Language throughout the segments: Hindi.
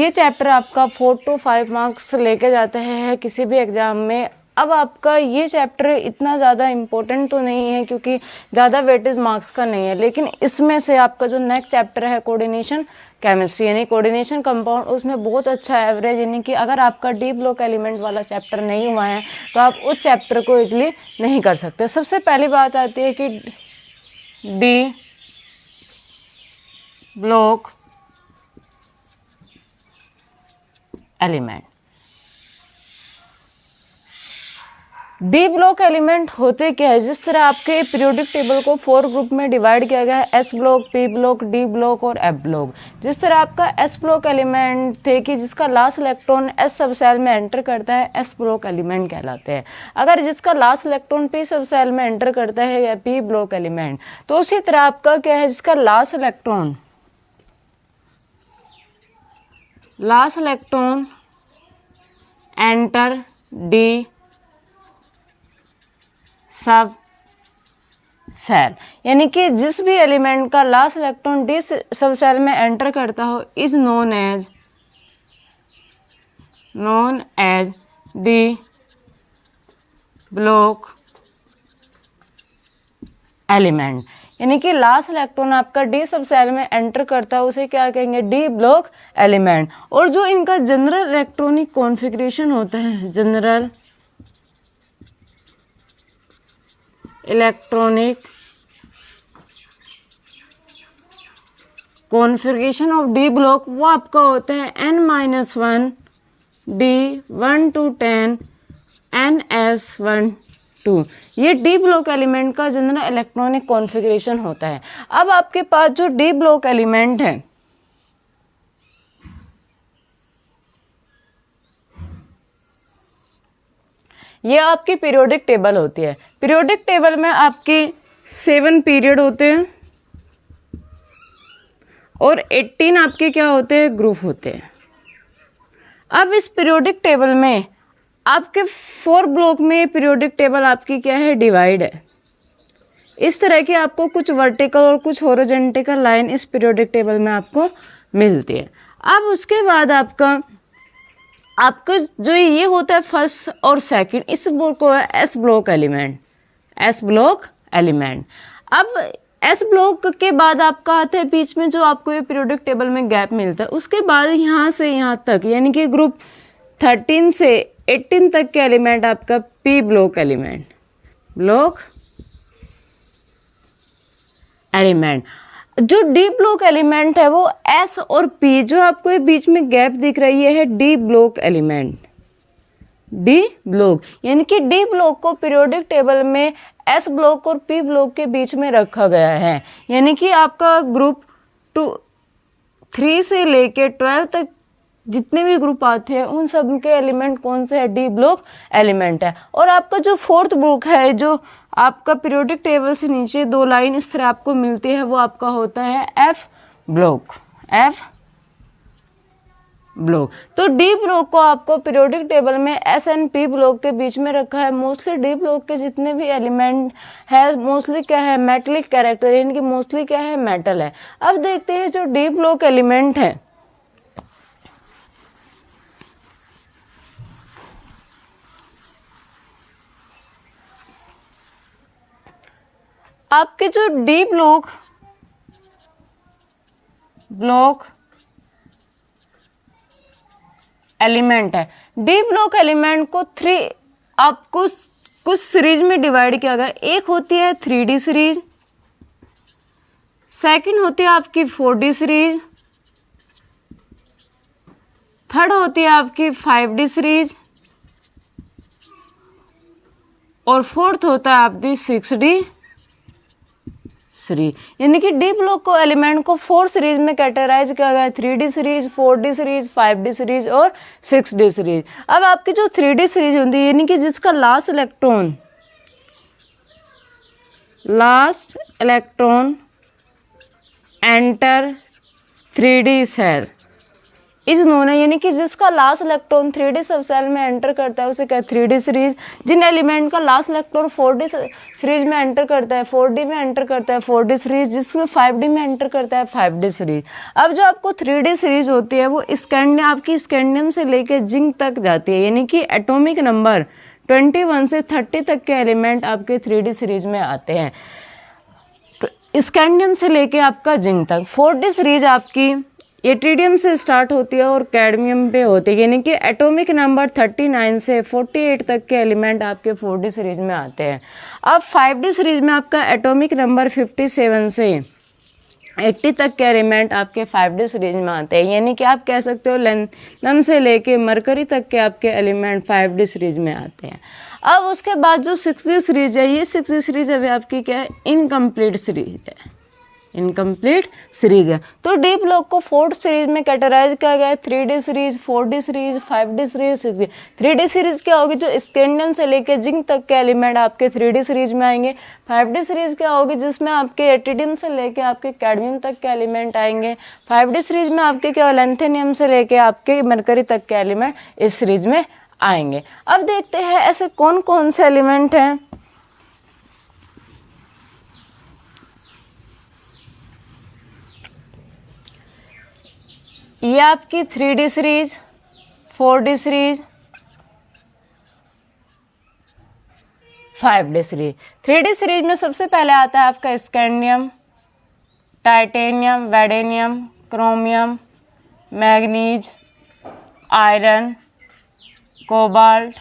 ये चैप्टर आपका 4 to 5 मार्क्स लेके जाता है किसी भी एग्ज़ाम में। अब आपका ये चैप्टर इतना ज़्यादा इम्पोर्टेंट तो नहीं है क्योंकि ज़्यादा वेटेज मार्क्स का नहीं है, लेकिन इसमें से आपका जो नेक्स्ट चैप्टर है कोऑर्डिनेशन केमिस्ट्री यानी कोऑर्डिनेशन कंपाउंड, उसमें बहुत अच्छा एवरेज, यानी कि अगर आपका डी ब्लॉक एलिमेंट वाला चैप्टर नहीं हुआ है तो आप उस चैप्टर को इजीली नहीं कर सकते। सबसे पहली बात आती है कि D block element. D block element होते क्या है? जिस तरह आपके पीरियोडिक टेबल को 4 ग्रुप में डिवाइड किया गया है, S block, P block, D block और एफ ब्लॉक। जिस तरह आपका एस ब्लॉक एलिमेंट थे कि जिसका लास्ट इलेक्ट्रॉन एस सब सेल में एंटर करता है, एस ब्लॉक एलिमेंट कहलाते हैं। अगर जिसका लास्ट इलेक्ट्रॉन पी सब सेल में एंटर करता है या पी ब्लॉक एलिमेंट, तो उसी तरह आपका क्या है, जिसका last electron enter D sub cell, यानी कि जिस भी एलिमेंट का last electron D sub cell में एंटर करता हो is known as D block element. यानी कि लास्ट इलेक्ट्रॉन आपका डी सब सेल में एंटर करता है उसे क्या कहेंगे, डी ब्लॉक एलिमेंट। और जो इनका जनरल इलेक्ट्रॉनिक कॉन्फ़िगरेशन होता है, general electronic configuration of D block, वो आपका होता है n-1 d 1 to 10 ns1 2। ये डी ब्लॉक एलिमेंट का जनरल इलेक्ट्रॉनिक कॉन्फ़िगरेशन होता है। अब आपके पास जो डी ब्लॉक एलिमेंट है, ये आपकी पीरियोडिक टेबल होती है। पीरियोडिक टेबल में आपकी 7 पीरियड होते हैं और 18 आपके क्या होते हैं, ग्रुप होते हैं। अब इस पीरियोडिक टेबल में आपके 4 ब्लॉक में पीरियोडिक टेबल आपकी क्या है, डिवाइड है। इस तरह की आपको कुछ वर्टिकल और कुछ हॉरिजॉन्टल लाइन इस पीरियोडिक टेबल में आपको मिलती है। अब उसके बाद आपका जो ये होता है फर्स्ट और सेकंड, इस ब्लॉक को है एस ब्लॉक एलिमेंट। अब एस ब्लॉक के बाद आपका आता है बीच में जो आपको ये पीरियोडिक टेबल में गैप मिलता है, उसके बाद यहाँ से यहाँ तक यानी कि ग्रुप 13 से 18 तक के एलिमेंट आपका पी ब्लॉक एलिमेंट जो डी ब्लॉक एलिमेंट है वो एस और पी, जो आपको ये बीच में गैप दिख रही है D block element, D block. यानी कि डी ब्लॉक को पीरियोडिक टेबल में एस ब्लॉक और पी ब्लॉक के बीच में रखा गया है। यानी कि आपका ग्रुप 3 से लेके 12 तक जितने भी ग्रुप आते हैं उन सब के एलिमेंट कौन से है, डी ब्लॉक एलिमेंट है। और आपका जो 4th ब्लॉक है, जो आपका पीरियोडिक टेबल से नीचे 2 लाइन इस तरह आपको मिलती है, वो आपका होता है एफ ब्लॉक। तो डी ब्लॉक को आपको पीरियोडिक टेबल में एस एंड पी ब्लॉक के बीच में रखा है। मोस्टली डी ब्लॉक के जितने भी एलिमेंट है मोस्टली क्या है, मेटलिक कैरेक्टर, यानी कि मोस्टली क्या है, मेटल है। अब देखते हैं जो डी ब्लॉक एलिमेंट है, आपके जो डी ब्लॉक एलिमेंट है, डी ब्लॉक एलिमेंट को आपको कुछ सीरीज में डिवाइड किया गया। एक होती है 3D सीरीज, सेकंड होती है आपकी 4D सीरीज, थर्ड होती है आपकी 5D सीरीज और फोर्थ होता है आपकी 6D सीरीज। यानी कि डी ब्लॉक को एलिमेंट को 4 सीरीज में कैटेगराइज किया गया है, 3D series, 4D series, 5D series और 6D सीरीज। अब आपकी जो 3D सीरीज होती है, यानी कि जिसका last electron enter 3D cell, is known यानी कि जिसका लास्ट इलेक्ट्रॉन 3d सब सेल में एंटर करता है उसे क्या 3d सीरीज। जिन एलिमेंट का लास्ट इलेक्ट्रॉन 4d सीरीज में एंटर करता है 4d में एंटर करता है 4d सीरीज, जिसमें 5d में एंटर करता है 5d सीरीज। अब जो आपको 3d सीरीज होती है वो स्कैंडियम आपकी स्कैंडियम से लेकर जिंक तक जाती है, यानी कि एटॉमिक नंबर 21 से 30 तक के एलिमेंट आपके 3d सीरीज में आते हैं, स्कैंडियम से लेके आपका जिंक तक। 4d सीरीज आपकी एट्रिडियम से स्टार्ट होती है और कैडमियम पे होती है, यानी कि एटॉमिक नंबर 39 से 48 तक के एलिमेंट आपके 4d सीरीज में आते हैं। अब 5d सीरीज में आपका एटॉमिक नंबर 57 से 80 तक के एलिमेंट आपके 5d सीरीज में आते हैं, यानी कि आप कह सकते हो लैंथनम से लेके मरकरी तक के आपके एलिमेंट 5d सीरीज में आते हैं। अब उसके बाद जो 6d सीरीज है, ये 6d सीरीज अभी आपकी क्या है, इनकम्प्लीट सीरीज है, इनकम्प्लीट सीरीज है। तो डी ब्लॉक को 4th सीरीज में कैटेगराइज किया गया है, 3d series, 4d series, 5d series, 6d। 3d series क्या होगी, जो स्कैंडियम से लेकर जिंक तक के एलिमेंट आपके 3d सीरीज में आएंगे। 5d सीरीज क्या होगी, जिसमें आपके एट्रिडियम से लेकर आपके कैडमियम तक के एलिमेंट आएंगे। 5d सीरीज में आपके क्या लैंथेनियम से लेकर आपके मरकरी तक के एलिमेंट इस सीरीज में आएंगे। अब देखते हैं ऐसे कौन कौन से एलिमेंट हैं। ये आपकी 3d series, 4d series, 5d series. 3d series में सबसे पहले आता है आपका scandium, titanium, vanadium, chromium, manganese, iron, cobalt,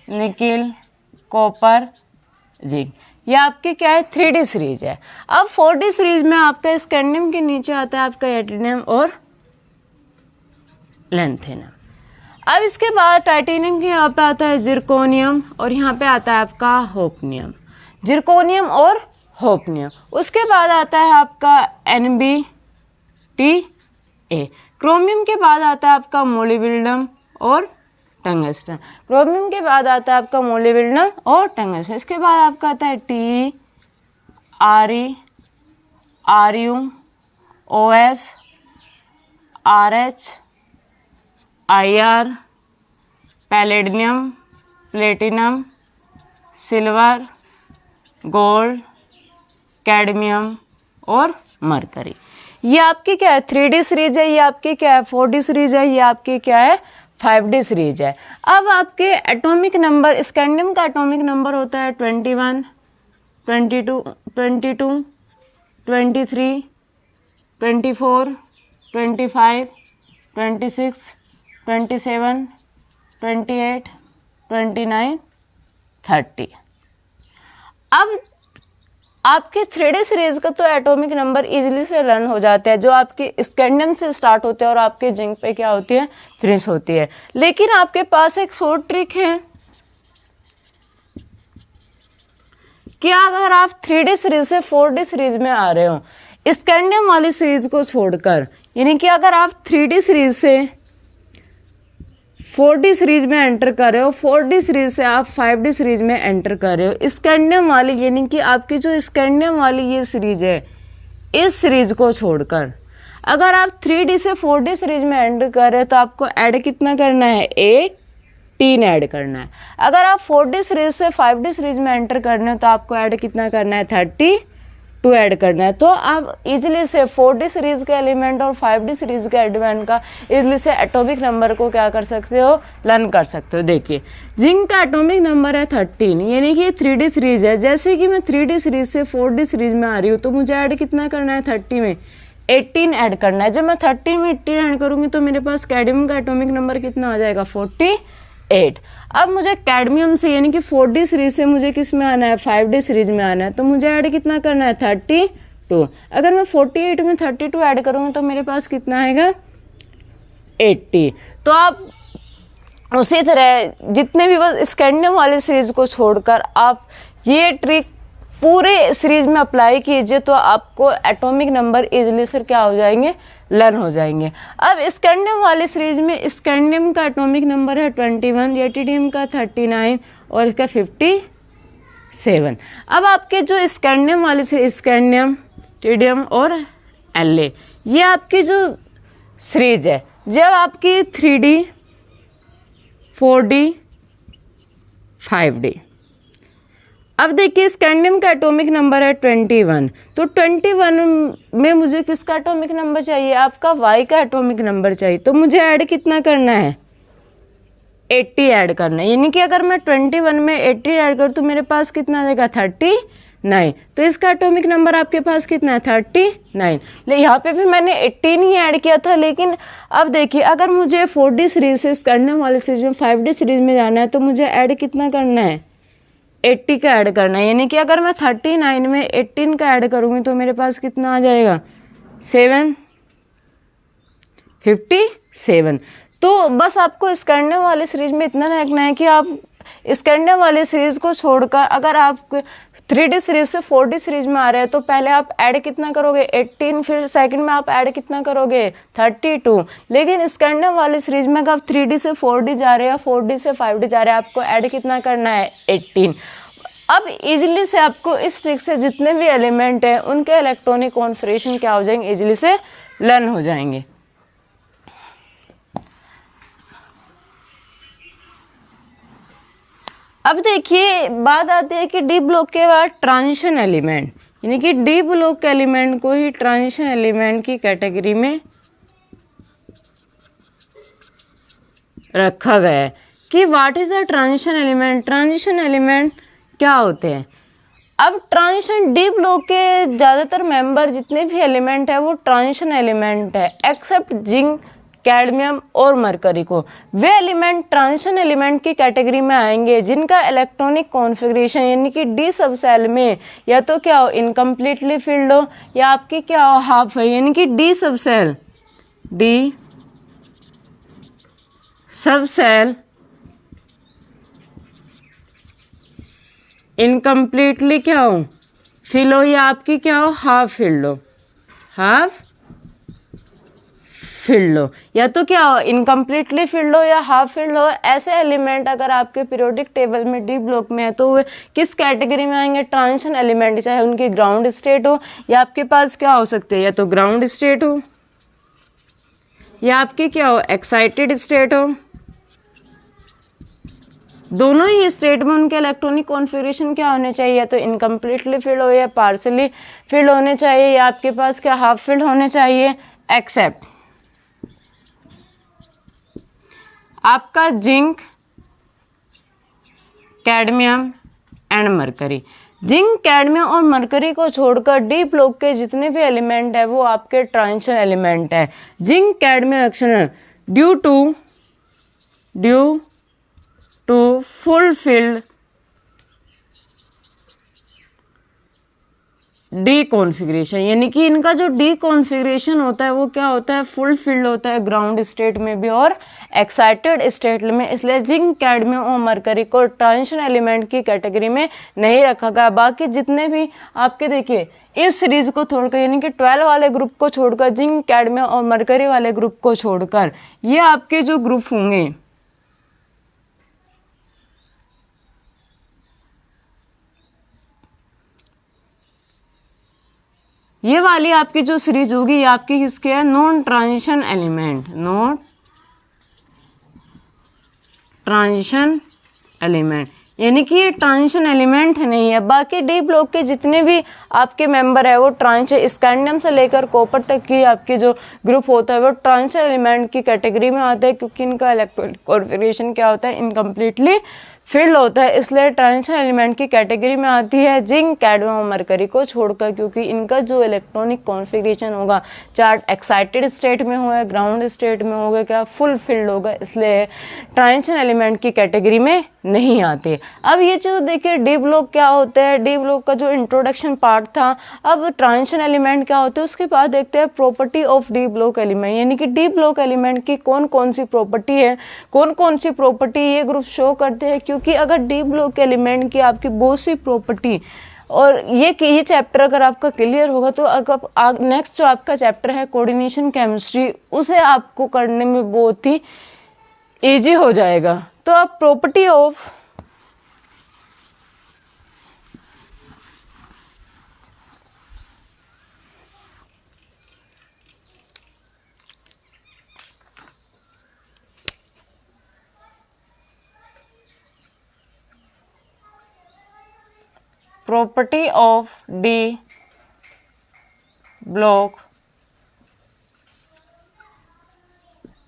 nickel, copper, zinc. ये आपकी क्या है, 3d सीरीज है। अब 4d सीरीज में आपका स्कैंडियम के नीचे आता है आपका एट्रिडियम और लैंथेनियम। अब इसके बाद टाइटेनियम के यहाँ पे आता है जिरकोनियम और यहाँ पे आता है आपका होपनियम, जिरकोनियम और होपनियम। उसके बाद आता है आपका NbTa। क्रोमियम के बाद आता है आपका मोलिब्डेनम और टंगस्टन। क्रोमियम के बाद आता है आपका मोलिब्डेनम और टंगस्टन। इसके बाद आपका आता है Te, Re, Ru, OS, RH, IR, palladium, platinum, silver, gold, cadmium और मरकरी। ये आपकी क्या है, 3d सीरीज है, ये आपकी क्या है, 4d सीरीज है, ये आपकी क्या है, 5d सीरीज है। अब आपके एटॉमिक नंबर, स्कैंडियम का एटॉमिक नंबर होता है 21, 22, 22, 23, 24, 25, 26, 27, 28, 29, 30। अब आपके 3d सीरीज का तो एटॉमिक नंबर इजीली से रन हो जाते हैं, जो आपके स्कैंडियम से स्टार्ट होते हैं और आपके जिंक पे क्या होती है, फिनिश होती है। लेकिन आपके पास एक शॉर्ट ट्रिक है कि अगर आप 3d सीरीज से 4d सीरीज में आ रहे हो स्कैंडियम वाली सीरीज को छोड़कर, यानी कि अगर आप 3d सीरीज से 4d सीरीज में एंटर कर रहे हो, 4d सीरीज से आप 5d सीरीज में एंटर कर रहे हो, स्कैंडियम वाली यानी कि आपकी जो स्कैंडियम वाली ये सीरीज है, इस सीरीज को छोड़कर अगर आप 3d से 4d सीरीज में एंटर कर रहे हो तो आपको ऐड कितना करना है, 18 ऐड करना है। अगर आप 4d सीरीज से 5d सीरीज में एंटर करना है तो आपको ऐड कितना करना है, 32 ऐड करना है। तो आप इजीली से 4d सीरीज के एलिमेंट और 5d सीरीज के एलिमेंट का इजीली से एटॉमिक नंबर को क्या कर सकते हो, लर्न कर सकते हो। देखिए जिंक का एटॉमिक नंबर है 13, यानी कि ये 3d सीरीज है। जैसे कि मैं 3d सीरीज से 4d सीरीज में आ रही हूँ तो मुझे ऐड कितना करना है, 30 में 18 ऐड करना है। जब मैं 30 में 18 ऐड करूँगी तो मेरे पास कैडमियम का एटॉमिक नंबर कितना आ जाएगा, 48। अब मुझे कैडमियम से यानी कि 4d सीरीज से मुझे किस में आना है, 5d सीरीज में आना है, तो मुझे ऐड कितना करना है, 32। अगर मैं 48 में 32 ऐड करूँगी तो मेरे पास कितना आएगा, 80। तो आप उसी तरह जितने भी बस स्कैंडियम वाली सीरीज को छोड़कर आप ये ट्रिक पूरे सीरीज में अप्लाई कीजिए तो आपको एटॉमिक नंबर इजीली से क्या हो जाएंगे, लर्न हो जाएंगे। अब स्कैंडियम वाली सीरीज में स्कैंडियम का एटॉमिक नंबर है 21, एट्रिडियम का 39 और इसका 57। अब आपके जो स्कैंडियम वाली सीरीज, स्कैंडियम, ट्रिडियम और La, ये आपकी जो सीरीज है जब आपकी 3D 4D 5D। अब देखिए स्कैंडियम का एटॉमिक नंबर है 21, तो 21 में मुझे किसका एटॉमिक नंबर चाहिए, आपका Y का एटॉमिक नंबर चाहिए। तो मुझे ऐड कितना करना है, 80 ऐड करना है। यानी कि अगर मैं 21 में 80 ऐड करूँ तो मेरे पास कितना आ जाएगा 39। तो इसका एटॉमिक नंबर आपके पास कितना है 39। यहाँ पे भी मैंने 18 ही ऐड किया था, लेकिन अब देखिए अगर मुझे 4D सीरीज से स्कैंडियम वाले सीरीज में 5D सीरीज में जाना है तो मुझे ऐड कितना करना है, 80 का ऐड करना है। यानी कि अगर मैं 39 में 18 का ऐड करूँगी तो मेरे पास कितना आ जाएगा 57। तो बस आपको स्कैंडियम वाले सीरीज में इतना रखना है कि आप स्कैंडियम वाले सीरीज को छोड़कर अगर आप 3D सीरीज से 4D सीरीज में आ रहे हैं तो पहले आप ऐड कितना करोगे 18, फिर सेकंड में आप ऐड कितना करोगे 32। लेकिन स्कैंडियम वाली सीरीज में अगर आप 3D से 4D जा रहे हैं या 4D से 5D जा रहे हैं, आपको ऐड कितना करना है 18। अब इजीली से आपको इस ट्रिक से जितने भी एलिमेंट हैं उनके इलेक्ट्रॉनिक कॉन्फिगरेशन क्या हो जाएंगे, इजीली से लर्न हो जाएंगे। अब देखिए बात आती है कि डी ब्लॉक के बाद ट्रांजिशन एलिमेंट, यानी कि डी ब्लॉक एलिमेंट को ही ट्रांजिशन एलिमेंट की कैटेगरी में रखा गया है कि what is a transition element. Transition element क्या होते हैं। अब ट्रांजिशन डी ब्लॉक के ज़्यादातर मेंबर जितने भी एलिमेंट है वो ट्रांजिशन एलिमेंट है, एक्सेप्ट जिंक, कैडमियम और मरकरी को। वे एलिमेंट ट्रांजिशन एलिमेंट की कैटेगरी में आएंगे जिनका इलेक्ट्रॉनिक कॉन्फ़िगरेशन यानी कि डी सब सेल में या तो क्या हो इनकम्प्लीटली फिल्ड हो या आपकी क्या हो हाफ है। यानी कि डी सब सेल इनकम्प्लीटली क्या हो फिल हो या आपकी क्या हो हाफ फिल्ड हो या तो क्या हो इनकम्प्लीटली फिल्ड हो या हाफ फिल्ड हो। ऐसे एलिमेंट अगर आपके पीरियोडिक टेबल में डी ब्लॉक में है तो वे किस कैटेगरी में आएंगे, ट्रांजिशन एलिमेंट, चाहे उनकी ग्राउंड स्टेट हो या आपके पास क्या हो सकते हैं या तो ग्राउंड स्टेट हो या आपकी क्या हो एक्साइटेड स्टेट हो। दोनों ही स्टेट में उनके इलेक्ट्रॉनिक कॉन्फ़िगरेशन क्या होने चाहिए, या तो इनकम्प्लीटली फिल्ड हो या पार्सली फिल्ड होने चाहिए या आपके पास क्या हाफ फिल्ड होने चाहिए, एक्सेप्ट आपका zinc, cadmium and mercury. Zinc, cadmium और मरकरी को छोड़कर डी ब्लॉक के जितने भी एलिमेंट है वो आपके ट्रांजिशन एलिमेंट है। Zinc cadmium action due to fulfilled D configuration, यानी कि इनका जो डी कॉन्फ़िगरेशन होता है वो क्या होता है फुलफिल्ड होता है ग्राउंड स्टेट में भी और एक्साइटेड स्टेट में। इसलिए जिंक, कैडमियम और मरकरी को ट्रांजिशन एलिमेंट की कैटेगरी में नहीं रखा गया। बाकी जितने भी आपके देखिए इस सीरीज को छोड़कर यानी कि 12 वाले ग्रुप को छोड़कर, जिंक, कैडमियम और मरकरी वाले ग्रुप को छोड़कर ये आपके जो ग्रुप होंगे ये वाली आपकी जो सीरीज होगी ये आपकी किसके है नॉन ट्रांजिशन एलिमेंट, यानी कि ये ट्रांजिशन एलिमेंट नहीं है। बाकी डी ब्लॉक के जितने भी आपके मेंबर है वो ट्रांजिशन स्कैंडियम से लेकर कॉपर तक की आपके जो ग्रुप होता है वो ट्रांजिशन एलिमेंट की कैटेगरी में आता है, क्योंकि इनका इलेक्ट्रॉनिक कॉन्फ़िगरेशन क्या होता है इनकम्प्लीटली फिल्ड होता है, इसलिए ट्रांजिशन एलिमेंट की कैटेगरी में आती है जिंक, कैडमियम और मरकरी को छोड़कर, क्योंकि इनका जो इलेक्ट्रॉनिक कॉन्फ़िगरेशन होगा चाहे एक्साइटेड स्टेट में होगा, ग्राउंड स्टेट में होगा, क्या फुल फिल्ड होगा, इसलिए ट्रांजिशन एलिमेंट की कैटेगरी में नहीं आते। अब ये जो देखिए डी ब्लॉक क्या होता है, डी ब्लॉक का जो इंट्रोडक्शन पार्ट था, अब ट्रांजिशन एलिमेंट क्या होते हैं उसके बाद देखते हैं property of D block element, यानी कि डी ब्लॉक एलिमेंट की कौन कौन सी प्रॉपर्टी है, कौन कौन सी प्रॉपर्टी ये ग्रुप शो करते हैं। क्योंकि अगर डी ब्लॉक एलिमेंट की आपकी बहुत सी प्रॉपर्टी और ये चैप्टर अगर आपका क्लियर होगा तो अगर नेक्स्ट जो आपका चैप्टर है कोऑर्डिनेशन केमिस्ट्री उसे आपको करने में बहुत ही ईजी हो जाएगा। तो आप property of property of D block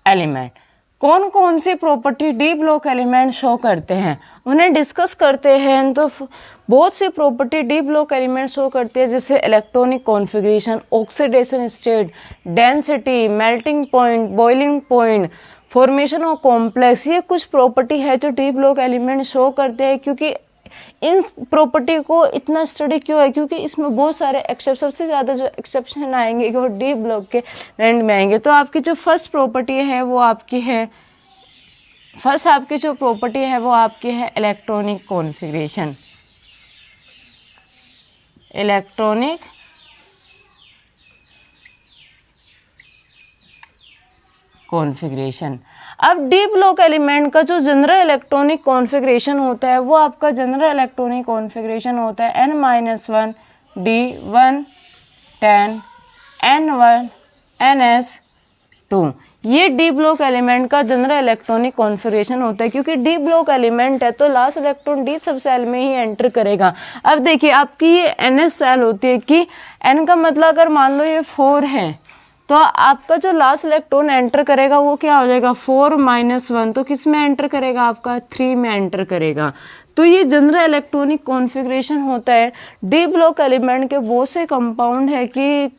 element. कौन कौन सी property D block element show करते हैं उन्हें डिस्कस करते हैं। तो बहुत सी property D block element show करते हैं, जैसे electronic configuration, oxidation state, density, melting point, boiling point, formation of complex. ये कुछ प्रॉपर्टी है जो डी ब्लॉक एलिमेंट शो करते हैं। क्योंकि इन प्रॉपर्टी को इतना स्टडी क्यों है, क्योंकि इसमें बहुत सारे एक्सेप्शन, सबसे ज़्यादा जो एक्सेप्शन आएंगे वो डी ब्लॉक के एंड में आएंगे। तो आपकी जो फर्स्ट प्रॉपर्टी है वो आपकी है, फर्स्ट आपकी जो प्रॉपर्टी है वो आपकी है इलेक्ट्रॉनिक कॉन्फ़िगरेशन। Electronic configuration. अब डी ब्लॉक एलिमेंट का जो जनरल इलेक्ट्रॉनिक कॉन्फ़िगरेशन होता है वो आपका जनरल इलेक्ट्रॉनिक कॉन्फ़िगरेशन होता है n-1 d1 10 n1 ns2। ये डी ब्लॉक एलिमेंट का जनरल इलेक्ट्रॉनिक कॉन्फ़िगरेशन होता है। क्योंकि डी ब्लॉक एलिमेंट है तो last electron D sub cell में ही एंटर करेगा। अब देखिए आपकी ये ns सेल होती है कि n का मतलब अगर मान लो ये 4 है तो आपका जो लास्ट इलेक्ट्रॉन एंटर करेगा वो क्या हो जाएगा 4 - 1, तो किस में एंटर करेगा आपका 3 में एंटर करेगा। तो ये जनरल इलेक्ट्रॉनिक कॉन्फ़िगरेशन होता है। डी ब्लॉक एलिमेंट के बहुत से कंपाउंड है कि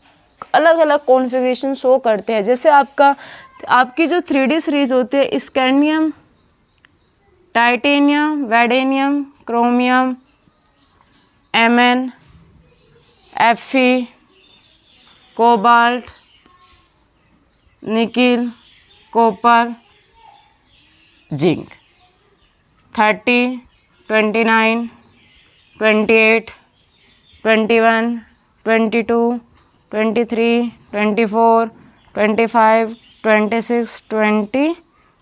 अलग अलग कॉन्फ़िगरेशन शो करते हैं। जैसे आपकी जो 3D सीरीज होती है scandium, titanium, vanadium, chromium, Mn, Fe, cobalt, nickel, copper, zinc. 30, 29, 28, 21, 22, 23, 24, 25, 26,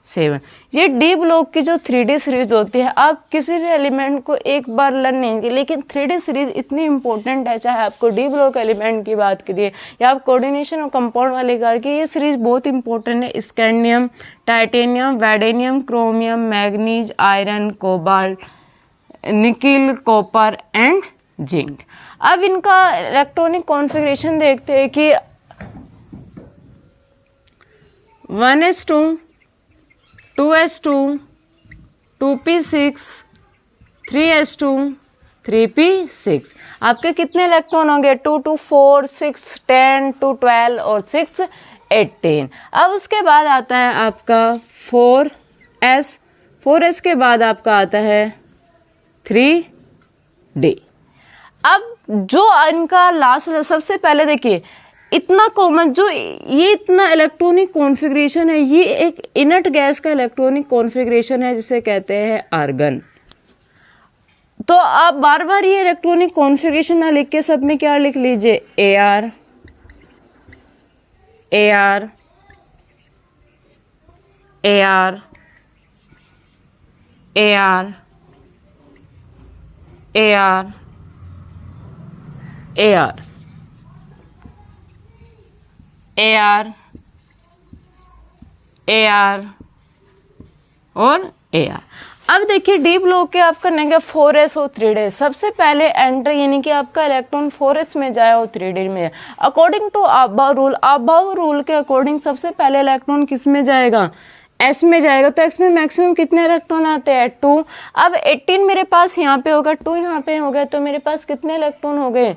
27। ये डी ब्लॉक की जो 3D सीरीज होती है, आप किसी भी एलिमेंट को एक बार लर्न नहीं की, लेकिन 3D सीरीज इतनी इंपॉर्टेंट है, चाहे आपको डी ब्लॉक एलिमेंट की बात करिए या आप कोऑर्डिनेशन और कंपाउंड वाली बात की, ये सीरीज बहुत इंपॉर्टेंट है। Scandium, titanium, vanadium, chromium, manganese, iron, cobalt, nickel, copper and zinc. अब इनका इलेक्ट्रॉनिक कॉन्फ़िगरेशन देखते हैं कि 1s2, 2s2, 2p6, 3s2, 3p6। आपके कितने इलेक्ट्रॉन होंगे 2 2 4 6 10 2 12 और 6 18। अब उसके बाद आता है आपका 4s के बाद आपका आता है 3d। अब जो इनका लास्ट, सबसे पहले देखिए इतना कॉमन जो ये इतना इलेक्ट्रॉनिक कॉन्फ़िगरेशन है, ये एक इनर्ट गैस का इलेक्ट्रॉनिक कॉन्फ़िगरेशन है जिसे कहते हैं आर्गन। तो आप बार बार ये इलेक्ट्रॉनिक कॉन्फ़िगरेशन ना लिख के सब में क्या लिख लीजिए AR, AR, AR, AR, AR, AR, AR, AR और AR। अब देखिए डी ब्लॉक के आप करनेंगे 4s और 3d। सबसे पहले एंटर यानी कि आपका इलेक्ट्रॉन 4s में जाए और 3d में। अकॉर्डिंग टू अबाव रूल के अकॉर्डिंग सबसे पहले इलेक्ट्रॉन किस में जाएगा s में जाएगा। तो x में मैक्सिमम कितने इलेक्ट्रॉन आते हैं 2। अब 18 मेरे पास यहाँ पे होगा, 2 यहाँ पे हो गए, तो मेरे पास कितने इलेक्ट्रॉन हो गए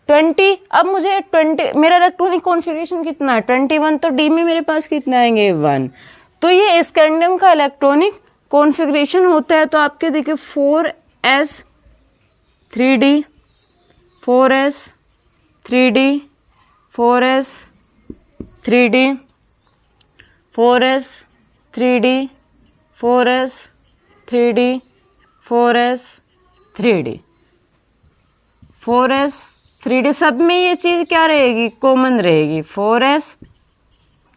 20। अब मुझे 20, मेरा इलेक्ट्रॉनिक कॉन्फ़िगरेशन कितना है 21, तो d में मेरे पास कितना आएंगे 1। तो ये स्कैंडियम का इलेक्ट्रॉनिक कॉन्फ़िगरेशन होता है। तो आपके देखिए 4s 3d, 4s 3d, 4s 3d, 4s 3d, 4s 3d, 4s 3d, 4s 3d, सब में ये चीज़ क्या रहेगी कॉमन रहेगी 4s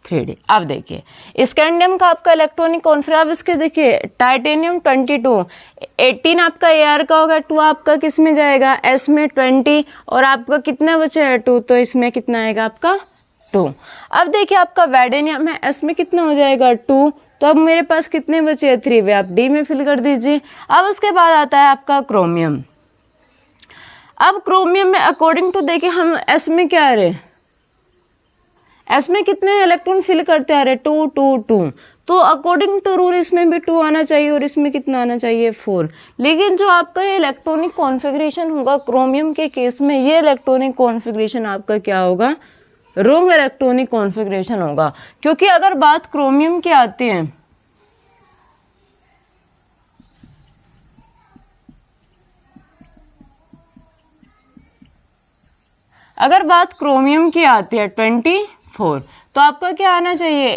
3d। अब देखिए स्कैंडियम का आपका इलेक्ट्रॉनिक कॉन्फ़िगरेशन, अब इसके देखिए टाइटेनियम 22, 18 आपका AR का होगा, 2 आपका किस में जाएगा s में 20 और आपका कितना बचे है 2, तो इसमें कितना आएगा आपका 2। अब देखिए आपका वैडेनियम है, s में कितना हो जाएगा 2, तो अब मेरे पास कितने बचे हैं 3, वे आप d में फिल कर दीजिए। अब उसके बाद आता है आपका क्रोमियम। अब क्रोमियम में अकॉर्डिंग टू देखिए हम एस में क्या आ रहे, एस में कितने इलेक्ट्रॉन फिल करते आ रहे, 2 2 2, तो अकॉर्डिंग टू रूल इसमें भी 2 आना चाहिए और इसमें कितना आना चाहिए, 4। लेकिन जो आपका ये इलेक्ट्रॉनिक कॉन्फ़िगरेशन होगा क्रोमियम के केस में, ये इलेक्ट्रॉनिक कॉन्फ़िगरेशन आपका क्या होगा, रॉन्ग इलेक्ट्रॉनिक कॉन्फ़िगरेशन होगा। क्योंकि अगर बात क्रोमियम की आती है, अगर बात क्रोमियम की आती है 24, तो आपका क्या आना चाहिए,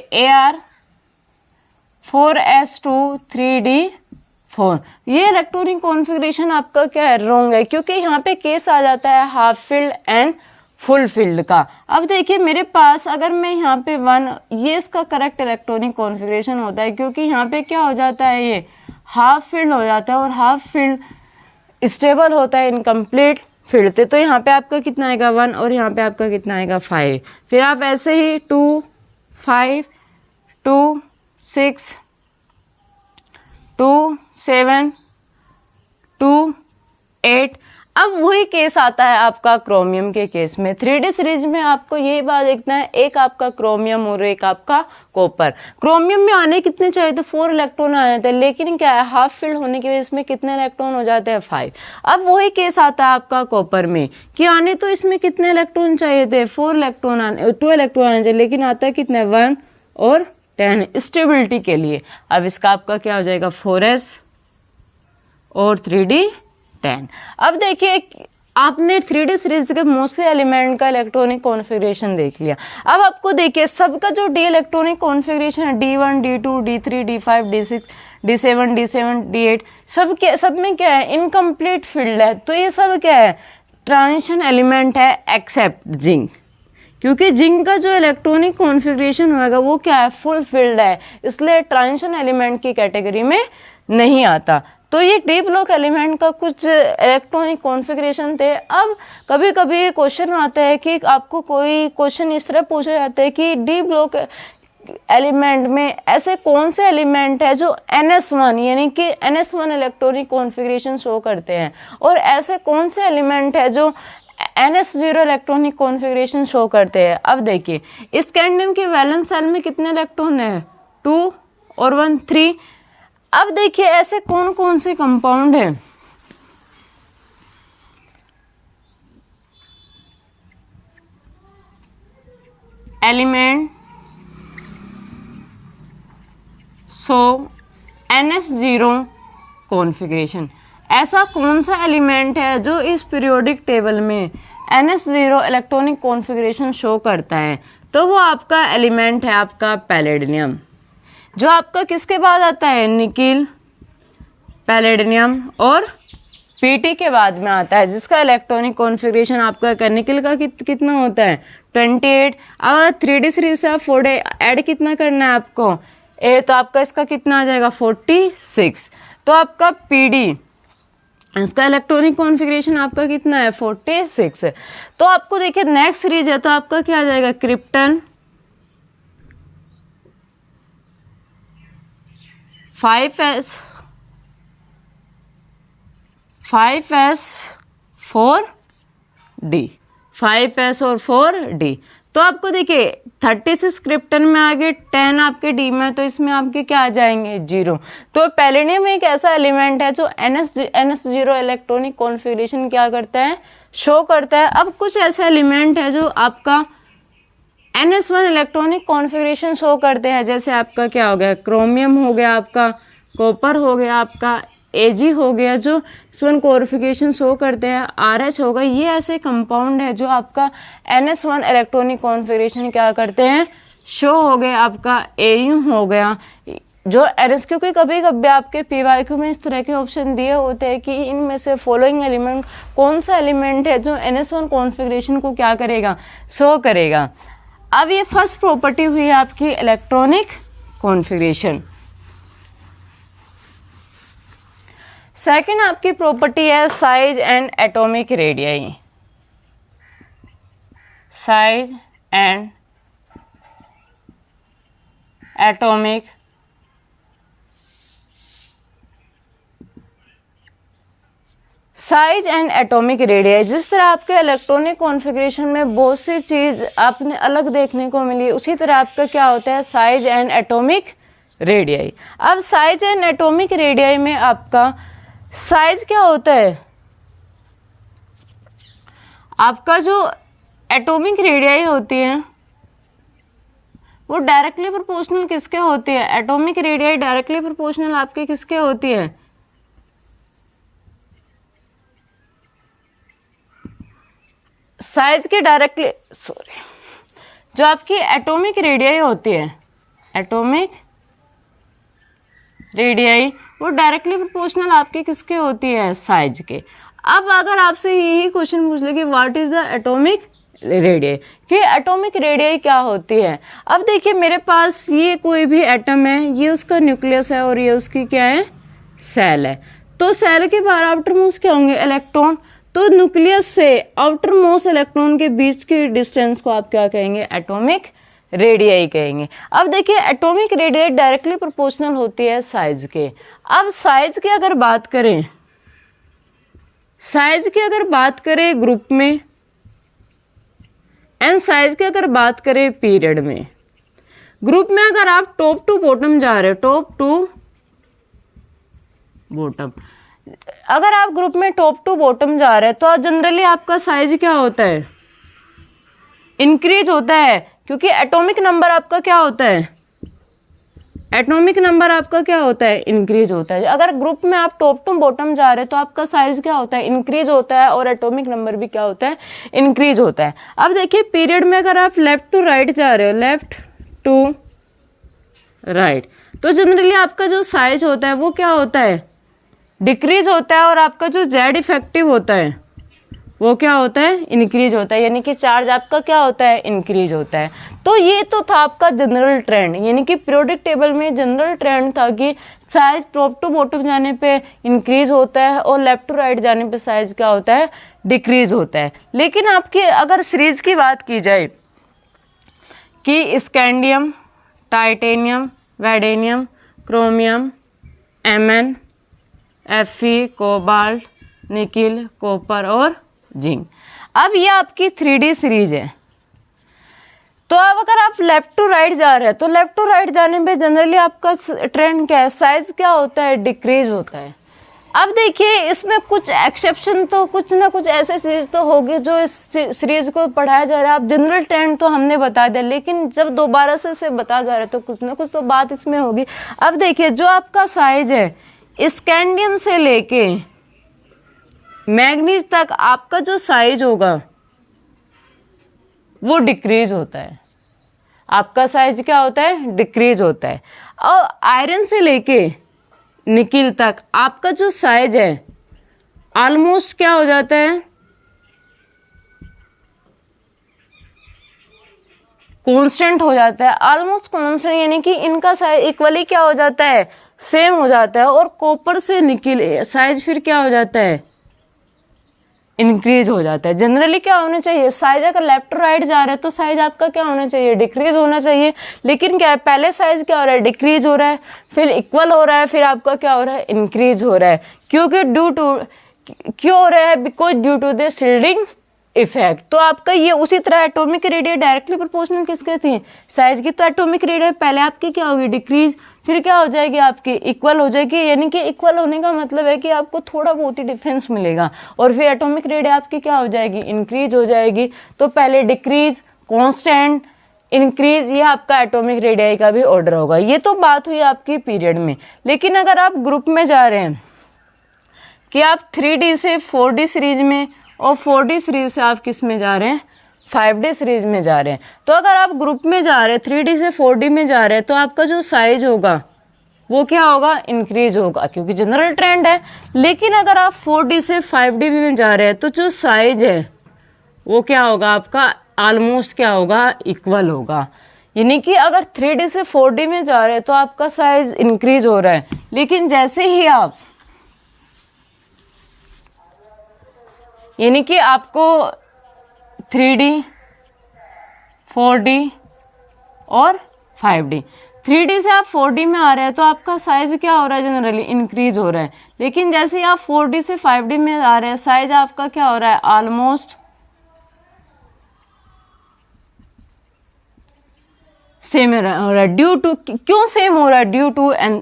Ar4s2 3d4। ये इलेक्ट्रॉनिक कॉन्फ़िगरेशन आपका क्या है, रॉन्ग है, क्योंकि यहाँ पे केस आ जाता है half filled and full field का। अब देखिए मेरे पास अगर मैं यहाँ पे 1, ये इसका करेक्ट इलेक्ट्रॉनिक कॉन्फ़िगरेशन होता है, क्योंकि यहाँ पे क्या हो जाता है, ये हाफ फील्ड हो जाता है और हाफ फील्ड स्टेबल होता है इनकम्प्लीट फील्ड पे। तो यहाँ पे आपका कितना आएगा 1 और यहाँ पे आपका कितना आएगा 5। फिर आप ऐसे ही 2 5 2 6 2 7 2 8। अब वही केस आता है आपका क्रोमियम के केस में। 3D सीरीज में आपको ये बात देखना है, एक आपका क्रोमियम और एक आपका कॉपर। क्रोमियम में आने कितने चाहिए थे, 4 इलेक्ट्रॉन आ जाते हैं, लेकिन क्या है हाफ फील्ड होने की वजह से कितने इलेक्ट्रॉन हो जाते हैं, 5। अब वही केस आता है आपका कॉपर में कि आने तो इसमें कितने इलेक्ट्रॉन चाहिए थे, 2 इलेक्ट्रॉन आने चाहिए, लेकिन आता है कितने, 1 और 10 स्टेबिलिटी के लिए। अब इसका आपका क्या हो जाएगा, 4s और 3d 10। अब देखिए आपने 3D सीरीज के मोस्टली एलिमेंट का इलेक्ट्रॉनिक कॉन्फ़िगरेशन देख लिया। अब आपको देखिए सबका जो डी इलेक्ट्रॉनिक कॉन्फ़िगरेशन है, D1 D2 D3 D5 D6 D7 D8, सब में क्या है, इनकम्प्लीट फील्ड है। तो ये सब क्या है, ट्रांजिशन एलिमेंट है एक्सेप्ट जिंक, क्योंकि जिंक का जो इलेक्ट्रॉनिक कॉन्फ़िगरेशन होगा वो क्या है, फुल फील्ड है, इसलिए ट्रांजिशन एलिमेंट की कैटेगरी में नहीं आता। तो ये डी ब्लॉक एलिमेंट का कुछ इलेक्ट्रॉनिक कॉन्फ़िगरेशन थे। अब कभी कभी ये क्वेश्चन आता है कि आपको कोई क्वेश्चन इस तरह पूछा जाता है कि डी ब्लॉक एलिमेंट में ऐसे कौन से एलिमेंट है जो NS1 यानी कि NS1 इलेक्ट्रॉनिक कॉन्फ़िगरेशन शो करते हैं, और ऐसे कौन से एलिमेंट है जो NS0 इलेक्ट्रॉनिक कॉन्फ़िगरेशन शो करते हैं। अब देखिए इस कैडमियम के वैलेंस शेल में कितने इलेक्ट्रॉन है, 2 और 1 3। अब देखिए ऐसे कौन कौन से कंपाउंड हैं, एलिमेंट सो NS0 कॉन्फ़िगरेशन। ऐसा कौन सा एलिमेंट है जो इस पीरियोडिक टेबल में NS0 इलेक्ट्रॉनिक कॉन्फ़िगरेशन शो करता है, तो वो आपका एलिमेंट है आपका पैलेडियम, जो आपका किसके बाद आता है, निकिल, पैलेडियम और Pt के बाद में आता है, जिसका इलेक्ट्रॉनिक कॉन्फ़िगरेशन आपका निकिल का कितना होता है, 28। अब 3D सीरीज से आप 4 ऐड कितना करना है आपको, तो आपका इसका कितना आ जाएगा, 46। तो आपका Pd, इसका इलेक्ट्रॉनिक कॉन्फ़िगरेशन आपका कितना है, 46 है। तो आपको देखिए नेक्स्ट सीरीज है, तो आपका क्या आ जाएगा, क्रिप्टन 5s 4d 5s और 4d। तो आपको देखिए 36 क्रिप्टन में आ गए, 10 आपके डी में, तो इसमें आपके क्या आ जाएंगे, 0। तो पैलेडियम एक ऐसा एलिमेंट है जो NS0 इलेक्ट्रॉनिक कॉन्फ़िगरेशन क्या करता है, शो करता है। अब कुछ ऐसे एलिमेंट है जो आपका NS1 इलेक्ट्रॉनिक कॉन्फ़िगरेशन शो करते हैं, जैसे आपका क्या हो गया, क्रोमियम हो गया, आपका कॉपर हो गया, आपका Ag हो गया, जो NS1 कॉन्फ़िगरेशन शो करते हैं, RH होगा। ये ऐसे कंपाउंड है जो आपका NS1 इलेक्ट्रॉनिक कॉन्फ़िगरेशन क्या करते हैं, शो हो गए। आपका Au हो गया जो NS, क्योंकि कभी कभी आपके PYQ में इस तरह के ऑप्शन दिए होते हैं कि इनमें से फॉलोइंग एलिमेंट कौन सा एलिमेंट है जो NS1 कॉन्फ़िगरेशन को क्या करेगा, शो करेगा। अब ये फर्स्ट प्रॉपर्टी हुई आपकी इलेक्ट्रॉनिक कॉन्फ़िगरेशन। सेकंड आपकी प्रॉपर्टी है size and atomic radius. Size and atomic size and atomic radii, जिस तरह आपके इलेक्ट्रॉनिक कॉन्फ़िगरेशन में बहुत सी चीज़ आपने अलग देखने को मिली, उसी तरह आपका क्या होता है साइज एंड एटॉमिक रेडियाई। अब साइज एंड एटॉमिक रेडियाई में आपका साइज क्या होता है, आपका जो एटॉमिक रेडियाई होती है वो डायरेक्टली प्रोपोर्शनल किसके होती है, एटॉमिक रेडियाई डायरेक्टली प्रोपोर्शनल आपके किसके होती है, साइज के डायरेक्टली जो आपकी एटॉमिक रेडियाई होती है, एटॉमिक रेडियाई वो डायरेक्टली प्रोपोर्शनल आपकी किसके होती है, साइज के। अब अगर आपसे यही क्वेश्चन पूछ ले कि what is the atomic radii, कि एटॉमिक रेडियाई क्या होती है। अब देखिए मेरे पास ये कोई भी एटम है, ये उसका न्यूक्लियस है और ये उसकी क्या है, सेल है। तो सेल के बाहर आउटर मोस्ट क्या होंगे, इलेक्ट्रॉन। तो न्यूक्लियस से आउटर मोस्ट इलेक्ट्रॉन के बीच की डिस्टेंस को आप क्या कहेंगे, एटॉमिक रेडियाई कहेंगे। अब देखिए एटॉमिक रेडियाई डायरेक्टली प्रोपोर्शनल होती है साइज के। अब साइज की अगर बात करें, साइज की अगर बात करें ग्रुप में एंड साइज की अगर बात करें पीरियड में, ग्रुप में अगर आप टॉप टू बॉटम जा रहे हो, टॉप टू बॉटम, अगर आप ग्रुप में टॉप टू बॉटम जा रहे हैं तो जनरली आपका साइज क्या होता है, इंक्रीज होता है, क्योंकि एटॉमिक नंबर आपका क्या होता है, एटॉमिक नंबर आपका क्या होता है, इंक्रीज होता है। अगर ग्रुप में आप टॉप टू बॉटम जा रहे हैं तो आपका साइज क्या होता है, इंक्रीज होता है, और एटॉमिक नंबर भी क्या होता है, इंक्रीज होता है। अब देखिए पीरियड में अगर आप लेफ्ट टू राइट जा रहे हो, लेफ्ट टू राइट, तो जनरली आपका जो साइज होता है वो क्या होता है, डिक्रीज होता है, और आपका जो जेड इफेक्टिव होता है वो क्या होता है, इंक्रीज होता है, यानी कि चार्ज आपका क्या होता है, इंक्रीज होता है। तो ये तो था आपका जनरल ट्रेंड, यानी कि पीरियोडिक टेबल में जनरल ट्रेंड था कि साइज टॉप टू बॉटम जाने पे इंक्रीज होता है और लेफ्ट टू राइट जाने पे साइज क्या होता है, डिक्रीज होता है। लेकिन आपकी अगर सीरीज की बात की जाए कि scandium, titanium, vanadium, chromium, MN, Fe, cobalt, nickel, copper और जिंक, अब ये आपकी 3D सीरीज है। तो अब अगर आप लेफ्ट टू राइट जा रहे हैं तो लेफ्ट टू राइट जाने पे जनरली आपका ट्रेंड क्या है, साइज क्या होता है, डिक्रीज होता है। अब देखिए इसमें कुछ एक्सेप्शन तो कुछ ना कुछ ऐसे चीज़ तो होगी जो इस सीरीज को पढ़ाया जा रहा है। अब जनरल ट्रेंड तो हमने बता दिया, लेकिन जब दोबारा से बता जा रहा है तो कुछ ना कुछ तो बात इसमें होगी। अब देखिए जो आपका साइज है स्कैंडियम से लेके मैग्नीज तक आपका जो साइज होगा वो डिक्रीज होता है, आपका साइज क्या होता है, डिक्रीज होता है। और आयरन से लेके निकिल तक आपका जो साइज है ऑलमोस्ट क्या हो जाता है, कांस्टेंट हो जाता है, ऑलमोस्ट कांस्टेंट, यानी कि इनका साइज इक्वली क्या हो जाता है, सेम हो जाता है। और कॉपर से निकिल साइज फिर क्या हो जाता है, इंक्रीज हो जाता है। जनरली क्या होना चाहिए, साइज अगर लेफ्ट राइट जा रहा है तो साइज आपका क्या होना चाहिए, डिक्रीज होना चाहिए। लेकिन क्या है, पहले साइज क्या हो रहा है, डिक्रीज हो रहा है, फिर इक्वल हो रहा है, फिर आपका क्या हो रहा है, इंक्रीज हो रहा है। क्योंकि क्यों हो रहा है, because due to the shielding effect. तो आपका ये उसी तरह एटॉमिक रेडियस डायरेक्टली प्रोपोर्शनल किसके थी, साइज की। तो एटॉमिक रेडियस पहले आपकी क्या होगी, डिक्रीज, फिर क्या हो जाएगी आपकी, इक्वल हो जाएगी। यानी कि इक्वल होने का मतलब है कि आपको थोड़ा बहुत ही डिफरेंस मिलेगा, और फिर एटॉमिक रेडियस आपकी क्या हो जाएगी, इंक्रीज हो जाएगी। तो पहले डिक्रीज, कांस्टेंट, इंक्रीज, ये आपका एटॉमिक रेडियस का भी ऑर्डर होगा। ये तो बात हुई आपकी पीरियड में। लेकिन अगर आप ग्रुप में जा रहे हैं कि आप 3D से 4D सीरीज में और 4D सीरीज से आप किस में जा रहे हैं, 5D सीरीज में जा रहे हैं। तो अगर आप ग्रुप में जा रहे हैं 3D से 4D में जा रहे हैं तो आपका जो साइज होगा वो क्या होगा, इंक्रीज होगा, क्योंकि जनरल ट्रेंड है। लेकिन अगर आप 4D से 5D में जा रहे हैं तो जो साइज है वो क्या होगा आपका, ऑलमोस्ट क्या होगा, इक्वल होगा। यानी कि अगर 3D से 4D में जा रहे हैं तो आपका साइज इंक्रीज हो रहा है। लेकिन जैसे ही आप, यानी कि आपको 3D, 4D और 5D, 3D से आप 4D में आ रहे हैं तो आपका साइज क्या हो रहा है, जनरली इंक्रीज हो रहा है। लेकिन जैसे ही आप 4D से 5D में आ रहे हैं, साइज आपका क्या हो रहा है, ऑलमोस्ट सेम हो रहा है। ड्यू टू, क्यों सेम हो रहा है, ड्यू टू, एंड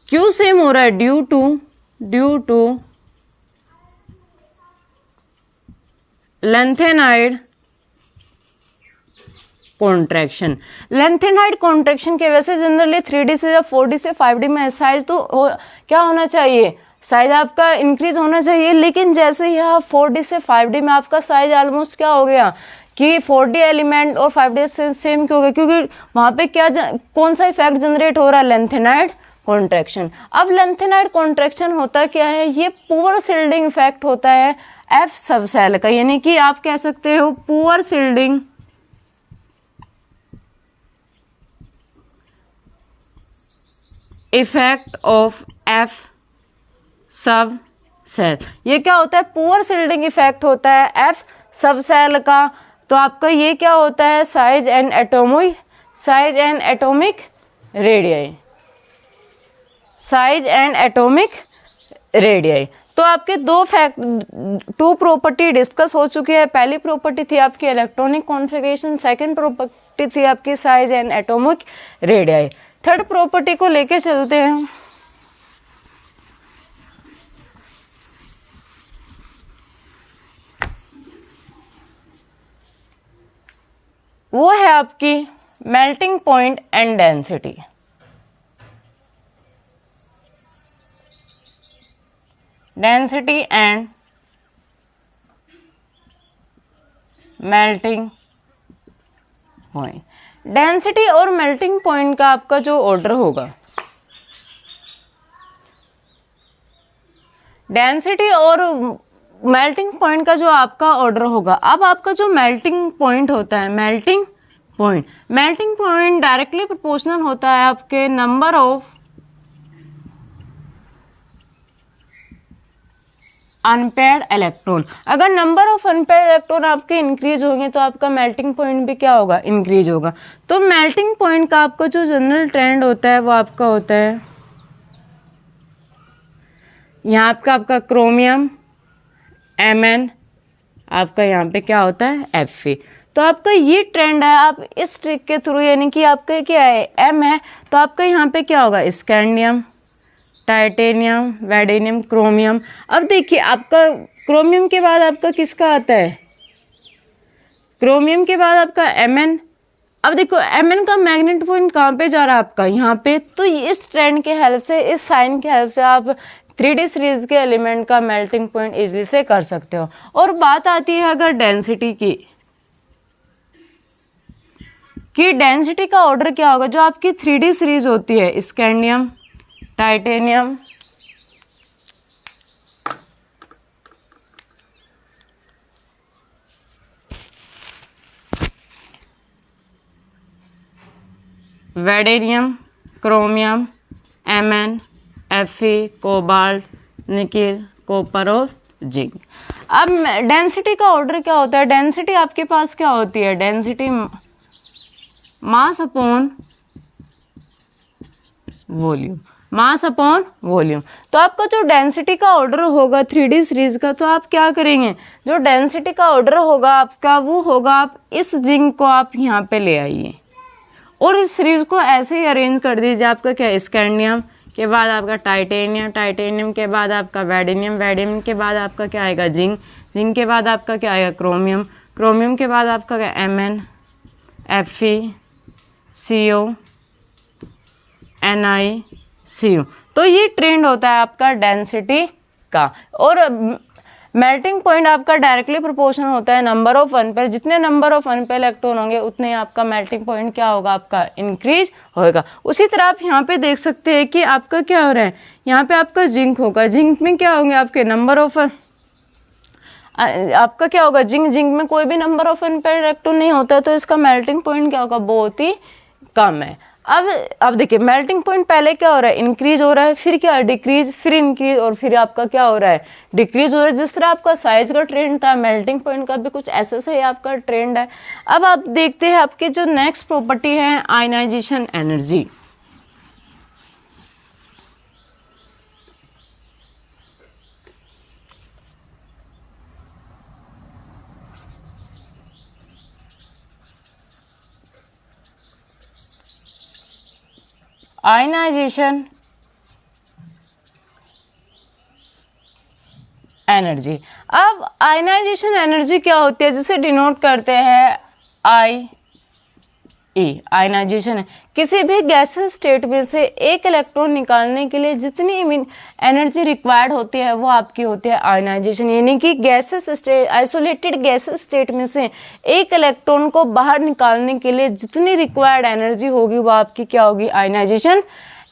क्यों सेम हो रहा है, due to lanthanide contraction. Lanthanide contraction की वजह से जनरली 3D से या 4D से 5D में साइज तो क्या होना चाहिए, साइज आपका इंक्रीज होना चाहिए। लेकिन जैसे ही आप 4D से 5D में आपका साइज ऑलमोस्ट क्या हो गया कि 4D एलिमेंट और 5D से सेम क्यों हो गया, क्योंकि वहाँ पे क्या कौन सा इफेक्ट जनरेट हो रहा है, लेंथेनाइड कॉन्ट्रैक्शन। अब लेंथेनाइड कॉन्ट्रैक्शन होता क्या है, ये पुअर शिल्डिंग इफेक्ट होता है एफ सब सेल का, यानी कि आप कह सकते हो poor shielding effect of F सब सेल। ये क्या होता है, पुअर शिल्डिंग इफेक्ट होता है एफ सब सेल का। तो आपका ये क्या होता है, size and atomic radius, size and atomic radius. तो आपके टू प्रॉपर्टी डिस्कस हो चुकी है। पहली प्रॉपर्टी थी आपकी इलेक्ट्रॉनिक कॉन्फ़िगरेशन, सेकंड प्रॉपर्टी थी आपकी size and atomic radius. Third property को लेके चलते हैं। वो है आपकी melting point and density. Density and melting point. Density और मेल्टिंग पॉइंट का आपका जो ऑर्डर होगा, डेंसिटी और मेल्टिंग पॉइंट का जो आपका ऑर्डर होगा। अब आपका जो मेल्टिंग पॉइंट होता है, मेल्टिंग पॉइंट डायरेक्टली प्रोपोर्शनल होता है आपके नंबर ऑफ अनपेयर्ड इलेक्ट्रॉन। अगर नंबर ऑफ अनपेयर्ड इलेक्ट्रॉन आपके इंक्रीज होंगे तो आपका मेल्टिंग पॉइंट भी क्या होगा, इंक्रीज होगा। तो मेल्टिंग पॉइंट का आपका जो जनरल ट्रेंड होता है वो आपका होता है, यहाँ आपका क्रोमियम Mn, आपका यहाँ पे क्या होता है Fe। तो आपका ये ट्रेंड है। आप इस ट्रिक के थ्रू, यानी कि आपका क्या है M है, तो आपका यहाँ पे क्या होगा, स्कैंडियम, टाइटेनियम, वैडेनियम, क्रोमियम। अब देखिए आपका क्रोमियम के बाद आपका किसका आता है, क्रोमियम के बाद आपका Mn। अब देखो Mn का मैग्नेट पॉइंट कहाँ पे जा रहा है, आपका यहाँ पे। तो इस ट्रेंड के हेल्प से, इस साइन के हेल्प से आप 3D सीरीज के एलिमेंट का मेल्टिंग पॉइंट इजीली से कर सकते हो। और बात आती है अगर डेंसिटी की, कि डेंसिटी का ऑर्डर क्या होगा। जो आपकी 3D सीरीज होती है, scandium, titanium, vanadium, chromium, Mn, Fe, cobalt, nickel, copper और जिंक। अब डेंसिटी का ऑर्डर क्या होता है, डेंसिटी आपके पास क्या होती है, density mass upon volume, mass upon volume. तो आपका जो डेंसिटी का ऑर्डर होगा 3D सीरीज का, तो आप क्या करेंगे, जो डेंसिटी का ऑर्डर होगा आपका वो होगा, आप इस जिंक को आप यहाँ पे ले आइए और इस सीरीज को ऐसे ही अरेंज कर दीजिए। आपका क्या, स्कैंडियम के बाद आपका टाइटेनियम, टाइटेनियम के बाद आपका वैडेनियम, वैडेनियम के बाद आपका क्या आएगा, जिंक, जिंक के बाद आपका क्या आएगा, क्रोमियम, क्रोमियम के बाद आपका क्या, Mn, Fe, CO, Ni, Cu। तो ये ट्रेंड होता है आपका डेंसिटी का। और मेल्टिंग पॉइंट आपका डायरेक्टली प्रोपोर्शनल होता है नंबर ऑफ अनपेयर। जितने नंबर ऑफ अनपेयर इलेक्ट्रॉन होंगे उतने आपका मेल्टिंग पॉइंट क्या होगा, आपका इंक्रीज होएगा। उसी तरह आप यहाँ पे देख सकते हैं कि आपका क्या हो रहा है, यहाँ पे आपका जिंक होगा, जिंक में क्या होंगे आपके नंबर ऑफ, आपका क्या होगा, जिंक में कोई भी नंबर ऑफ अनपेयर इलेक्ट्रॉन नहीं होता, तो इसका मेल्टिंग पॉइंट क्या होगा, बहुत ही कम है। अब देखिए मेल्टिंग पॉइंट पहले क्या हो रहा है, इंक्रीज हो रहा है, फिर क्या डिक्रीज, फिर इंक्रीज, और फिर आपका क्या हो रहा है, डिक्रीज हो रहा है। जिस तरह आपका साइज का ट्रेंड था, मेल्टिंग पॉइंट का भी कुछ ऐसे से आपका ट्रेंड है। अब आप देखते हैं आपके जो नेक्स्ट प्रॉपर्टी है आयनाइजेशन एनर्जी। Ionization energy. अब आयनाइजेशन एनर्जी क्या होती है, जिसे डिनोट करते हैं आई ई। आयनाइजेशन किसी भी गैसेस स्टेट में से एक इलेक्ट्रॉन निकालने के लिए जितनी एनर्जी रिक्वायर्ड होती है वो आपकी होती है आयनाइजेशन। यानी कि gases state, isolated gases state में से एक इलेक्ट्रॉन को बाहर निकालने के लिए जितनी रिक्वायर्ड एनर्जी होगी वो आपकी क्या होगी, आयनाइजेशन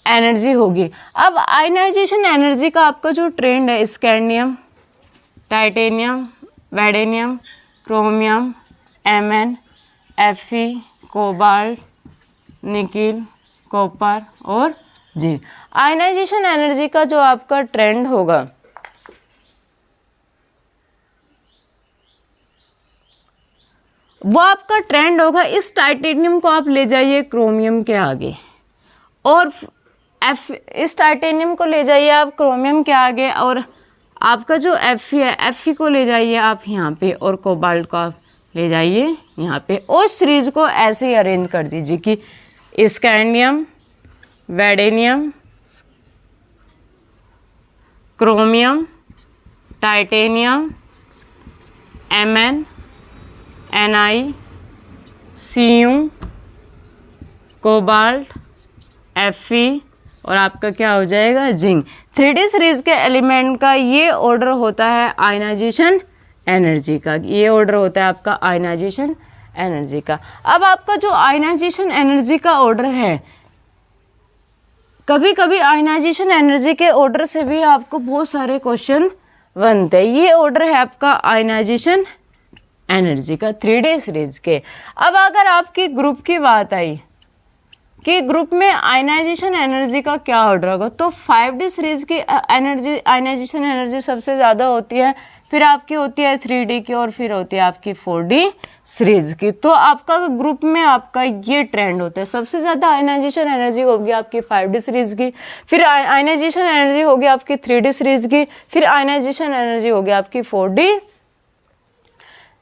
एनर्जी होगी। अब आयनाइजेशन एनर्जी का आपका जो ट्रेंड है, scandium, titanium, vanadium, chromium, Mn, Fe, cobalt, nickel, copper और जिंक। आयनाइजेशन एनर्जी का जो आपका ट्रेंड होगा वो आपका ट्रेंड होगा, इस टाइटेनियम को आप ले जाइए क्रोमियम के आगे, और इस टाइटेनियम को ले जाइए आप क्रोमियम के आगे, और आपका जो Fe है, Fe को ले जाइए आप यहाँ पे, और कोबाल्ट को आप ले जाइए यहाँ पे, और सीरीज को ऐसे ही अरेंज कर दीजिए कि scandium, vanadium, chromium, titanium, Mn, Ni, Cu, cobalt, Fe और आपका क्या हो जाएगा, जिंक। 3D सीरीज के एलिमेंट का ये ऑर्डर होता है आयनाइजेशन एनर्जी का, ये ऑर्डर होता है आपका आयनाइजेशन एनर्जी का। अब आपका जो आयनाइजेशन एनर्जी का ऑर्डर है, कभी कभी आयनाइजेशन एनर्जी के ऑर्डर से भी आपको बहुत सारे क्वेश्चन बनते हैं। ये ऑर्डर है आपका आयनाइजेशन एनर्जी का 3D सीरीज के। अब अगर आपकी ग्रुप की बात आई कि ग्रुप में आयनाइजेशन एनर्जी का क्या ऑर्डर होगा, तो 5D सीरीज की एनर्जी, आयनाइजेशन एनर्जी सबसे ज़्यादा होती है, फिर आपकी होती है 3D की, और फिर होती है आपकी 4D सीरीज की। तो आपका ग्रुप में आपका ये ट्रेंड होता है, सबसे ज़्यादा आयनाइजेशन एनर्जी होगी आपकी 5D सीरीज की, फिर आयनाइजेशन एनर्जी होगी आपकी 3D सीरीज की, फिर आयनाइजेशन एनर्जी होगी आपकी 4D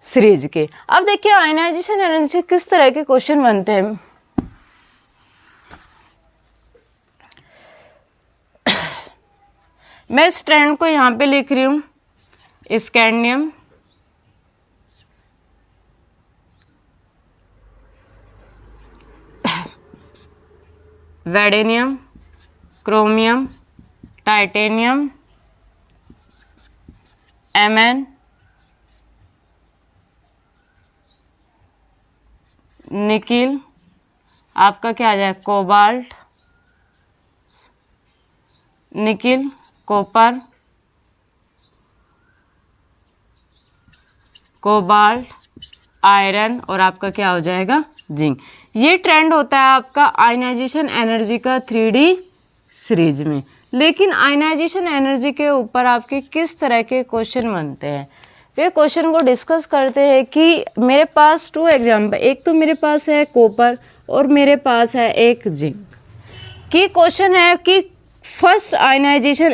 सीरीज की। अब देखिए आयनाइजेशन एनर्जी किस तरह के क्वेश्चन बनते हैं। मैं इस ट्रेंड को यहाँ पे लिख रही हूँ, scandium, vanadium, chromium, titanium, Mn, nickel, आपका क्या आ जाए, cobalt, nickel, copper, cobalt, iron और आपका क्या हो जाएगा, जिंक। ये ट्रेंड होता है आपका आयनाइजेशन एनर्जी का 3D सीरीज में। लेकिन आयनाइजेशन एनर्जी के ऊपर आपके किस तरह के क्वेश्चन बनते हैं, वे क्वेश्चन को डिस्कस करते हैं कि मेरे पास 2 एग्जाम्पल, एक तो मेरे पास है कॉपर और मेरे पास है एक जिंक की। क्वेश्चन है कि फर्स्ट आयनाइजेशन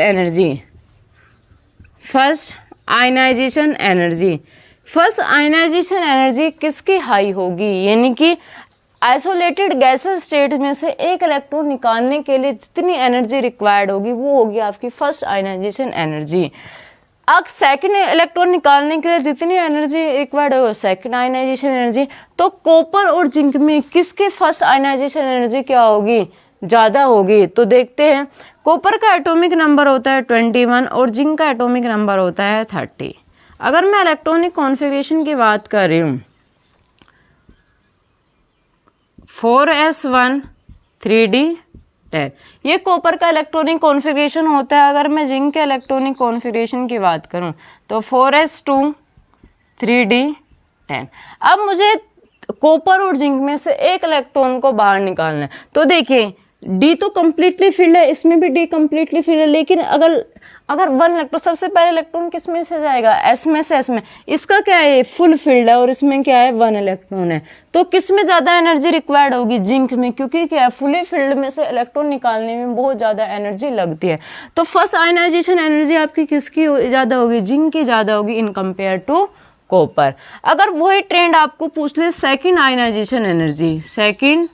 एनर्जी किसकी हाई होगी, यानी कि आइसोलेटेड गैसेस स्टेट में से एक इलेक्ट्रॉन निकालने के लिए जितनी एनर्जी रिक्वायर्ड होगी वो होगी आपकी फर्स्ट आयनाइजेशन एनर्जी। अब सेकंड इलेक्ट्रॉन निकालने के लिए जितनी एनर्जी रिक्वायर्ड होगी सेकंड आयनाइजेशन एनर्जी। तो कॉपर और जिंक में किसके फर्स्ट आयनाइजेशन एनर्जी क्या होगी, ज़्यादा होगी। तो देखते हैं, कॉपर का एटॉमिक नंबर होता है 21 और जिंक का एटॉमिक नंबर होता है 30। अगर मैं इलेक्ट्रॉनिक कॉन्फ़िगरेशन की बात कर रही हूँ, 4s1 3d10, ये कॉपर का इलेक्ट्रॉनिक कॉन्फ़िगरेशन होता है। अगर मैं जिंक के इलेक्ट्रॉनिक कॉन्फ़िगरेशन की बात करूं तो 4s2 3d10। अब मुझे कॉपर और जिंक में से एक इलेक्ट्रॉन को बाहर निकालना है। तो देखिए डी तो कम्प्लीटली फिल्ड है, इसमें भी डी कम्प्लीटली फिल्ड है, लेकिन अगर वन इलेक्ट्रॉन, सबसे पहले इलेक्ट्रॉन किस में से जाएगा, एस में से एस में, इसका क्या है फुल फिल्ड है और इसमें क्या है वन इलेक्ट्रॉन है। तो किस में ज़्यादा एनर्जी रिक्वायर्ड होगी, जिंक में, क्योंकि क्या है फुली फिल्ड में से इलेक्ट्रॉन निकालने में बहुत ज़्यादा एनर्जी लगती है। तो फर्स्ट आयनाइजेशन एनर्जी आपकी किसकी ज़्यादा होगी, जिंक की ज़्यादा होगी इन कंपेयर टू कॉपर। अगर वही ट्रेंड आपको पूछ ले second ionization energy, second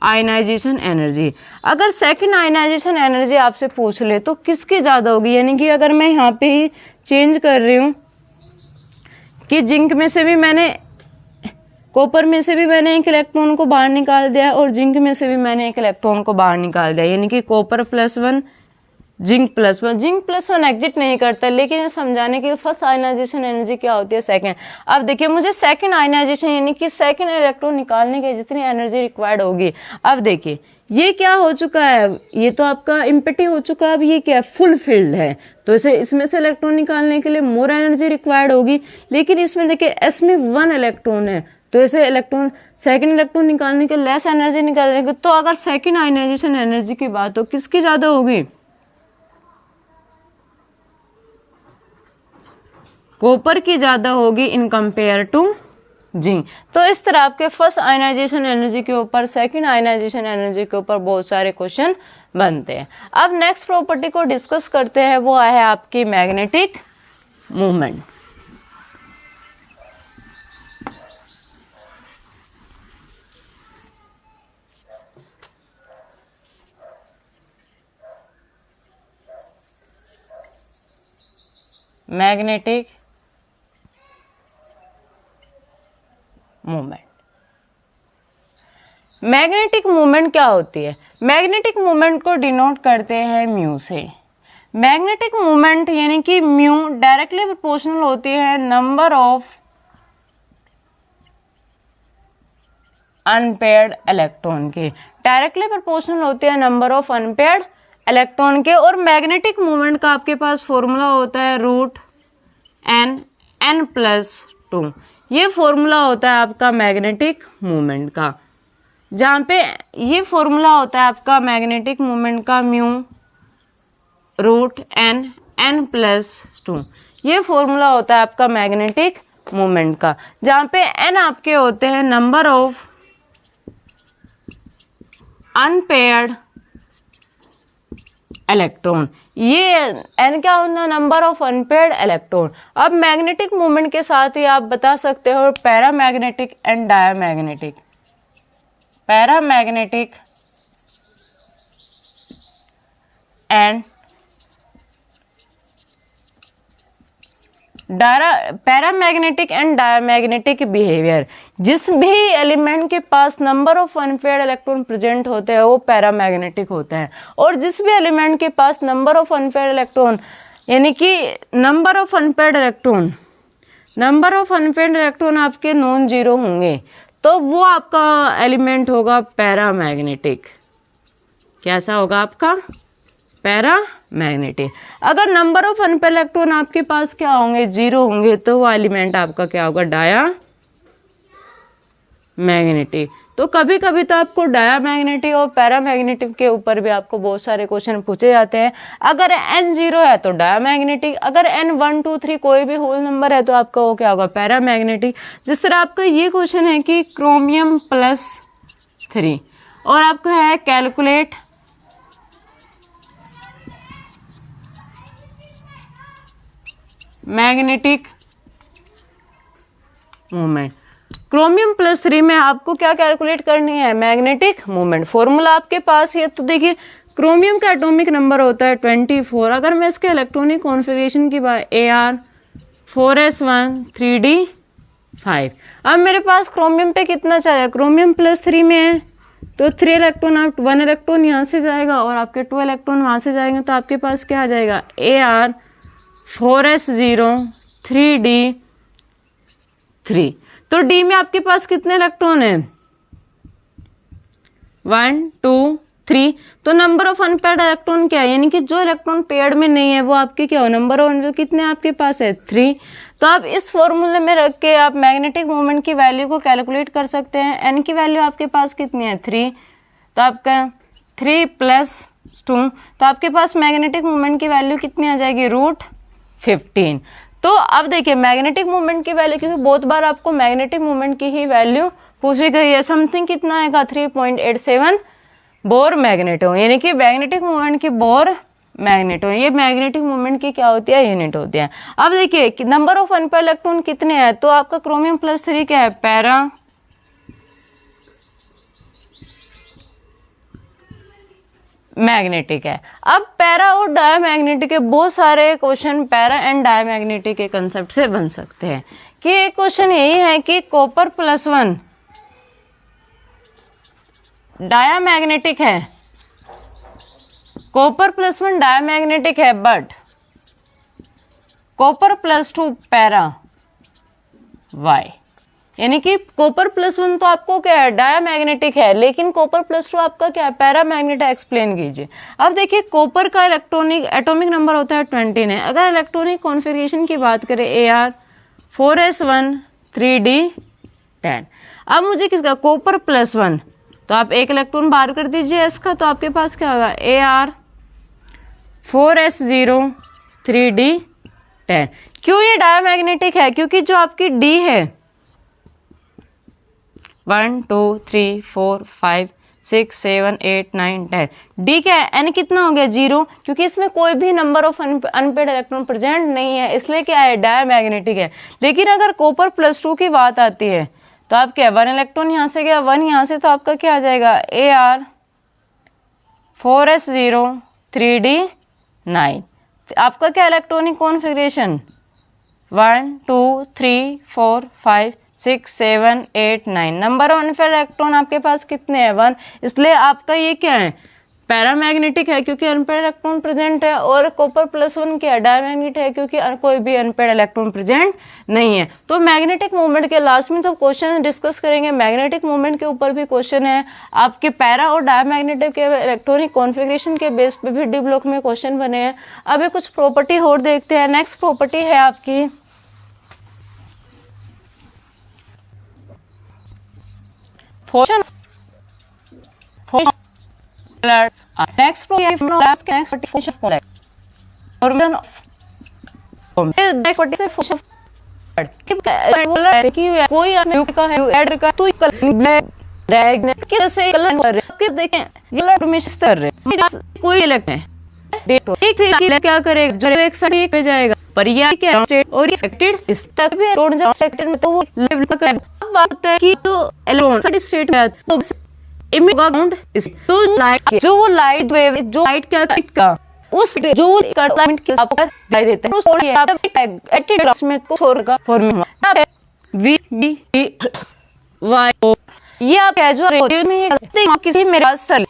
ionization energy, अगर सेकेंड आयनाइजेशन एनर्जी आपसे पूछ ले तो किसकी ज़्यादा होगी, यानी कि अगर मैं यहाँ पे ही चेंज कर रही हूँ कि जिंक में से भी मैंने, कॉपर में से भी मैंने एक इलेक्ट्रॉन को बाहर निकाल दिया और जिंक में से भी मैंने एक इलेक्ट्रॉन को बाहर निकाल दिया, यानी कि कॉपर +1 जिंक +1, जिंक +1 एग्जिट नहीं करता, लेकिन ये समझाने के लिए फर्स्ट आयनाइजेशन एनर्जी क्या होती है, सेकंड। अब देखिए मुझे सेकंड आयनाइजेशन यानी कि सेकंड इलेक्ट्रॉन निकालने के जितनी एनर्जी रिक्वायर्ड होगी, अब देखिए ये क्या हो चुका है, ये तो आपका इम्पिटी हो चुका है, अब ये क्या है फुल फील्ड है, तो इसे इसमें से इलेक्ट्रॉन निकालने के लिए मोर एनर्जी रिक्वायर्ड होगी, लेकिन इसमें देखिए एस में 1 इलेक्ट्रॉन है, तो इसे इलेक्ट्रॉन सेकंड इलेक्ट्रॉन निकालने के लेस एनर्जी निकालने के, तो अगर सेकंड आयनाइजेशन एनर्जी की बात हो किसकी ज़्यादा होगी, कॉपर की ज़्यादा होगी इन कंपेयर टू जिंक। तो इस तरह आपके फर्स्ट आयनाइजेशन एनर्जी के ऊपर, सेकंड आयनाइजेशन एनर्जी के ऊपर बहुत सारे क्वेश्चन बनते हैं। अब नेक्स्ट प्रॉपर्टी को डिस्कस करते हैं, वो है आपकी magnetic movement. Magnetic movement, magnetic movement क्या होती है, मैग्नेटिक मूवमेंट को डिनोट करते हैं म्यू से। मैग्नेटिक मूवमेंट यानी कि म्यू डायरेक्टली प्रोपोर्शनल होती है नंबर ऑफ अनपेयर्ड इलेक्ट्रॉन के, डायरेक्टली प्रोपोर्शनल होते हैं नंबर ऑफ अनपेयर्ड इलेक्ट्रॉन के। और मैग्नेटिक मूवमेंट का आपके पास फॉर्मूला होता है √n+2, ये फॉर्मूला होता है आपका मैग्नेटिक मूवमेंट का, जहाँ पे ये फॉर्मूला होता है आपका मैग्नेटिक मूवमेंट का म्यू √n+2, ये फॉर्मूला होता है आपका मैग्नेटिक मूवमेंट का, जहाँ पे n आपके होते हैं नंबर ऑफ अनपेयर्ड इलेक्ट्रॉन, ये n क्या होता है नंबर ऑफ अनपेयर्ड इलेक्ट्रॉन। अब मैग्नेटिक मूवमेंट के साथ ही आप बता सकते हो paramagnetic and diamagnetic, paramagnetic and paramagnetic and diamagnetic behaviour, जिस भी एलिमेंट के पास number of unpaired electron present होते हैं वो पैरामैग्नेटिक होता है, और जिस भी एलिमेंट के पास नंबर ऑफ अनपेयर्ड इलेक्ट्रॉन यानी कि नंबर ऑफ अनपेयर्ड इलेक्ट्रॉन आपके नॉन जीरो होंगे तो वो आपका एलिमेंट होगा पैरामैग्नेटिक। कैसा होगा आपका पैरामैग्नेटिक। अगर नंबर ऑफ अनपेयर्ड इलेक्ट्रॉन आपके पास क्या होंगे, जीरो होंगे, तो वो एलिमेंट आपका क्या होगा, डायामैग्नेटिक। तो कभी कभी तो आपको डायामैग्नेटिक और पैरामैग्नेटिक के ऊपर भी आपको बहुत सारे क्वेश्चन पूछे जाते हैं। अगर n 0 है तो डायामैग्नेटिक, अगर n 1 2 3 कोई भी होल नंबर है तो आपका वो क्या होगा, पैरामैग्नेटिक। जिस तरह आपका ये क्वेश्चन है कि क्रोमियम +3 और आपका है कैलकुलेट मैग्नेटिक मूवमेंट। क्रोमियम +3 में आपको क्या कैलकुलेट करनी है, मैग्नेटिक मूवमेंट। फॉर्मूला आपके पास ही है, तो देखिए क्रोमियम का एटॉमिक नंबर होता है 24। अगर मैं इसके इलेक्ट्रॉनिक कॉन्फ़िगरेशन की बात Ar 4s1 3d5। अब मेरे पास क्रोमियम पे कितना चाहिए, क्रोमियम +3 में है तो 3 इलेक्ट्रॉन, आप 1 इलेक्ट्रॉन यहाँ से जाएगा और आपके 2 इलेक्ट्रॉन वहाँ से जाएंगे, तो आपके पास क्या आ जाएगा, Ar 4s0 3d3। तो डी में आपके पास कितने इलेक्ट्रॉन हैं, 1 2 3। तो नंबर ऑफ अनपेयर्ड इलेक्ट्रॉन क्या है, यानी कि जो इलेक्ट्रॉन पेयर्ड में नहीं है वो आपके क्या हो, नंबर ऑफ कितने आपके पास है, 3। तो आप इस फॉर्मूले में रख के आप मैग्नेटिक मोमेंट की वैल्यू को कैलकुलेट कर सकते हैं। एन की वैल्यू आपके पास कितनी है 3, तो आपका 3 + 2, तो आपके पास मैग्नेटिक मोमेंट की वैल्यू कितनी आ जाएगी √15। तो अब देखिए मैग्नेटिक मोमेंट की वैल्यू, क्योंकि बहुत बार आपको मैग्नेटिक मोमेंट की ही वैल्यू पूछी गई है, समथिंग कितना आएगा 3.87 बोर मैग्नेटो, यानी कि मैग्नेटिक मोमेंट की बोर मैग्नेटो, ये मैग्नेटिक मोमेंट की क्या होती है यूनिट होती है। अब देखिए नंबर ऑफ अनपेयर इलेक्ट्रॉन कितने हैं, तो आपका क्रोमियम +3 क्या है पैरा मैग्नेटिक है। अब पैरा और डायमैग्नेटिक के बहुत सारे क्वेश्चन पैरा एंड डायमैग्नेटिक के कंसेप्ट से बन सकते हैं। कि एक क्वेश्चन यही है कि कॉपर +1 डायमैग्नेटिक है, कॉपर +1 डायमैग्नेटिक है, बट कॉपर +2 पैरा वाई, यानी कि कॉपर +1 तो आपको क्या है डायमैग्नेटिक है, लेकिन कॉपर +2 आपका क्या है पैरामैग्नेटिक। एक्सप्लेन कीजिए। अब देखिए कॉपर का इलेक्ट्रॉनिक एटॉमिक नंबर होता है 20 है। अगर इलेक्ट्रॉनिक कॉन्फ़िगरेशन की बात करें AR 4s1 3d10। अब मुझे किसका कॉपर +1, तो आप एक इलेक्ट्रॉन बाहर कर दीजिए s का, तो आपके पास क्या होगा AR 4s0 3d10। क्यों ये डायमैग्नेटिक है, क्योंकि जो आपकी D है 1 2 3 4 5 6 7 8 9 10, डी क्या है n कितना हो गया 0, क्योंकि इसमें कोई भी number of unpaired electron present नहीं है, इसलिए क्या है डायमैग्नेटिक है। लेकिन अगर कॉपर +2 की बात आती है तो आप क्या 1 इलेक्ट्रॉन यहाँ से गया 1 यहाँ से, तो आपका क्या आ जाएगा AR 4s0 3d9। आपका क्या electronic configuration 1 2 3 4 5 6 7 8 9, number of unpaired electron आपके पास कितने हैं 1, इसलिए आपका ये क्या है पैरामैग्नेटिक है क्योंकि अनपेयर्ड इलेक्ट्रॉन प्रेजेंट है, और कॉपर +1 क्या है डायमैग्नेटिक है क्योंकि कोई भी अनपेयर्ड इलेक्ट्रॉन प्रेजेंट नहीं है। तो मैग्नेटिक मूवमेंट के लास्ट में जब क्वेश्चन डिस्कस करेंगे मैग्नेटिक मूवमेंट के ऊपर भी क्वेश्चन है, आपके पैरा और डायमैग्नेटिक के इलेक्ट्रॉनिक कॉन्फ़िगरेशन के बेस पे भी डी ब्लॉक में क्वेश्चन बने हैं। अभी कुछ प्रॉपर्टी और देखते हैं। नेक्स्ट प्रॉपर्टी है आपकी फॉर्मेशन नेक्स्ट कोई कोई इलेक्ट है क्या करेगा एक साइड पे जाएगा पर यह क्या स्टेट और एक्सेप्टेड इस तक भी रोड जब एक्सेप्टेड में तो वो लेवल का बात है कि तो इलेक्ट्रॉन स्टेट में तो इमिग्राउंड तो लाइट जो वो लाइट वेव जो लाइट क्या का उस जो करंट के आपको दिखाई देता है उस और एटिट्यूड में को छोड़ का formula V B Y O, ये आप कैजुअल में ये करते हैं किसी मेरा सल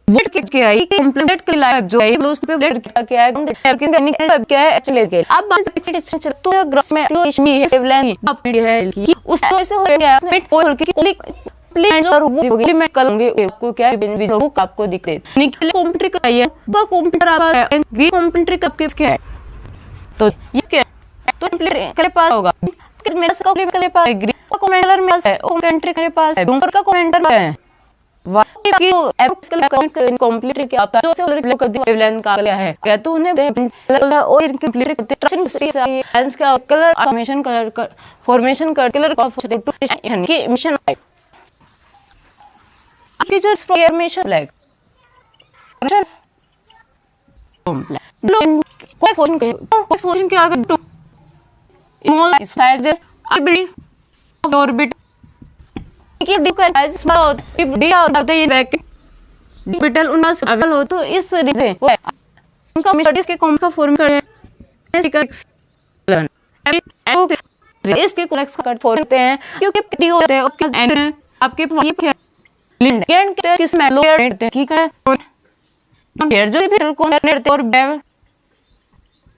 वेट किट के आई कंप्लीट के लाइव जो है उस पे वेट क्या है सब क्या है चले गए। अब बात फिक्सेड चल तो ग्राफ में तो इसमें सेवलाइन आप है कि उस तो से हो गया वेट पोल की प्लेन और वो होगी मैं करूंगी को क्या है वो आपको दिख दे निकल कंप्यूटर का है तो कंप्यूटर आप वी कंप्यूटर कब के क्या है तो ये क्या तो कंप्यूटर के पास होगा मेरा से कंप्यूटर के पास एग्री कमेंटर में है ओ कंट्री के पास है डूंगर का कमेंटर है वाई की एप्स के कमेंट कंप्लीट के आप जो से रिप्लाई कर दी वेवलेंथ का क्या है क्या तो उन्हें और कंप्लीट करते ट्रांजिशन लेंस का colour formation colour formation colour configuration की मिशन आपकी जो फॉर्मेशन ब्लैक कोई फॉर्मेशन क्या अगर too small size building orbit कि डी का साइज स्मॉल डी होता है ये ऑर्बिटल उनका अवेल हो तो इस तरीके से उनका स्टडीज के कॉम का फॉर्म करे इसके कॉलेक्स का कट फॉर्मते हैं क्योंकि डी होते हैं आपके क्या लिंड के किस में लोअर देते हैं ठीक है फिर जो भी कौन देते और बेव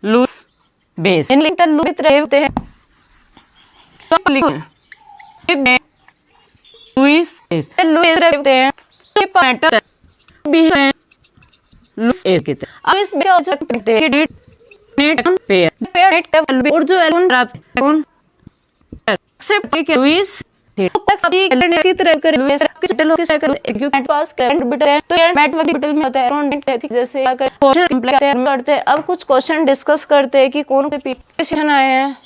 लूज बेस इन लिंटर लूज रहते हैं तो लिखो ये लुइस रहते हैं ये पैटर्न भी है अब इसमें क्या हो सकता है कि नेट पेयर पेयर और जो एलोन एक्सेप्ट के लुइस तक सभी एलिमेंट की तरह कर लुइस के टोटल हो के कर इक्विवेलेंट पास करंट बिटल है तो मैट वाली बिटल में होता है अराउंड जैसे अगर क्वेश्चन इम्प्लाई करते हैं। अब कुछ क्वेश्चन डिस्कस करते हैं कि कौन से क्वेश्चन आए हैं।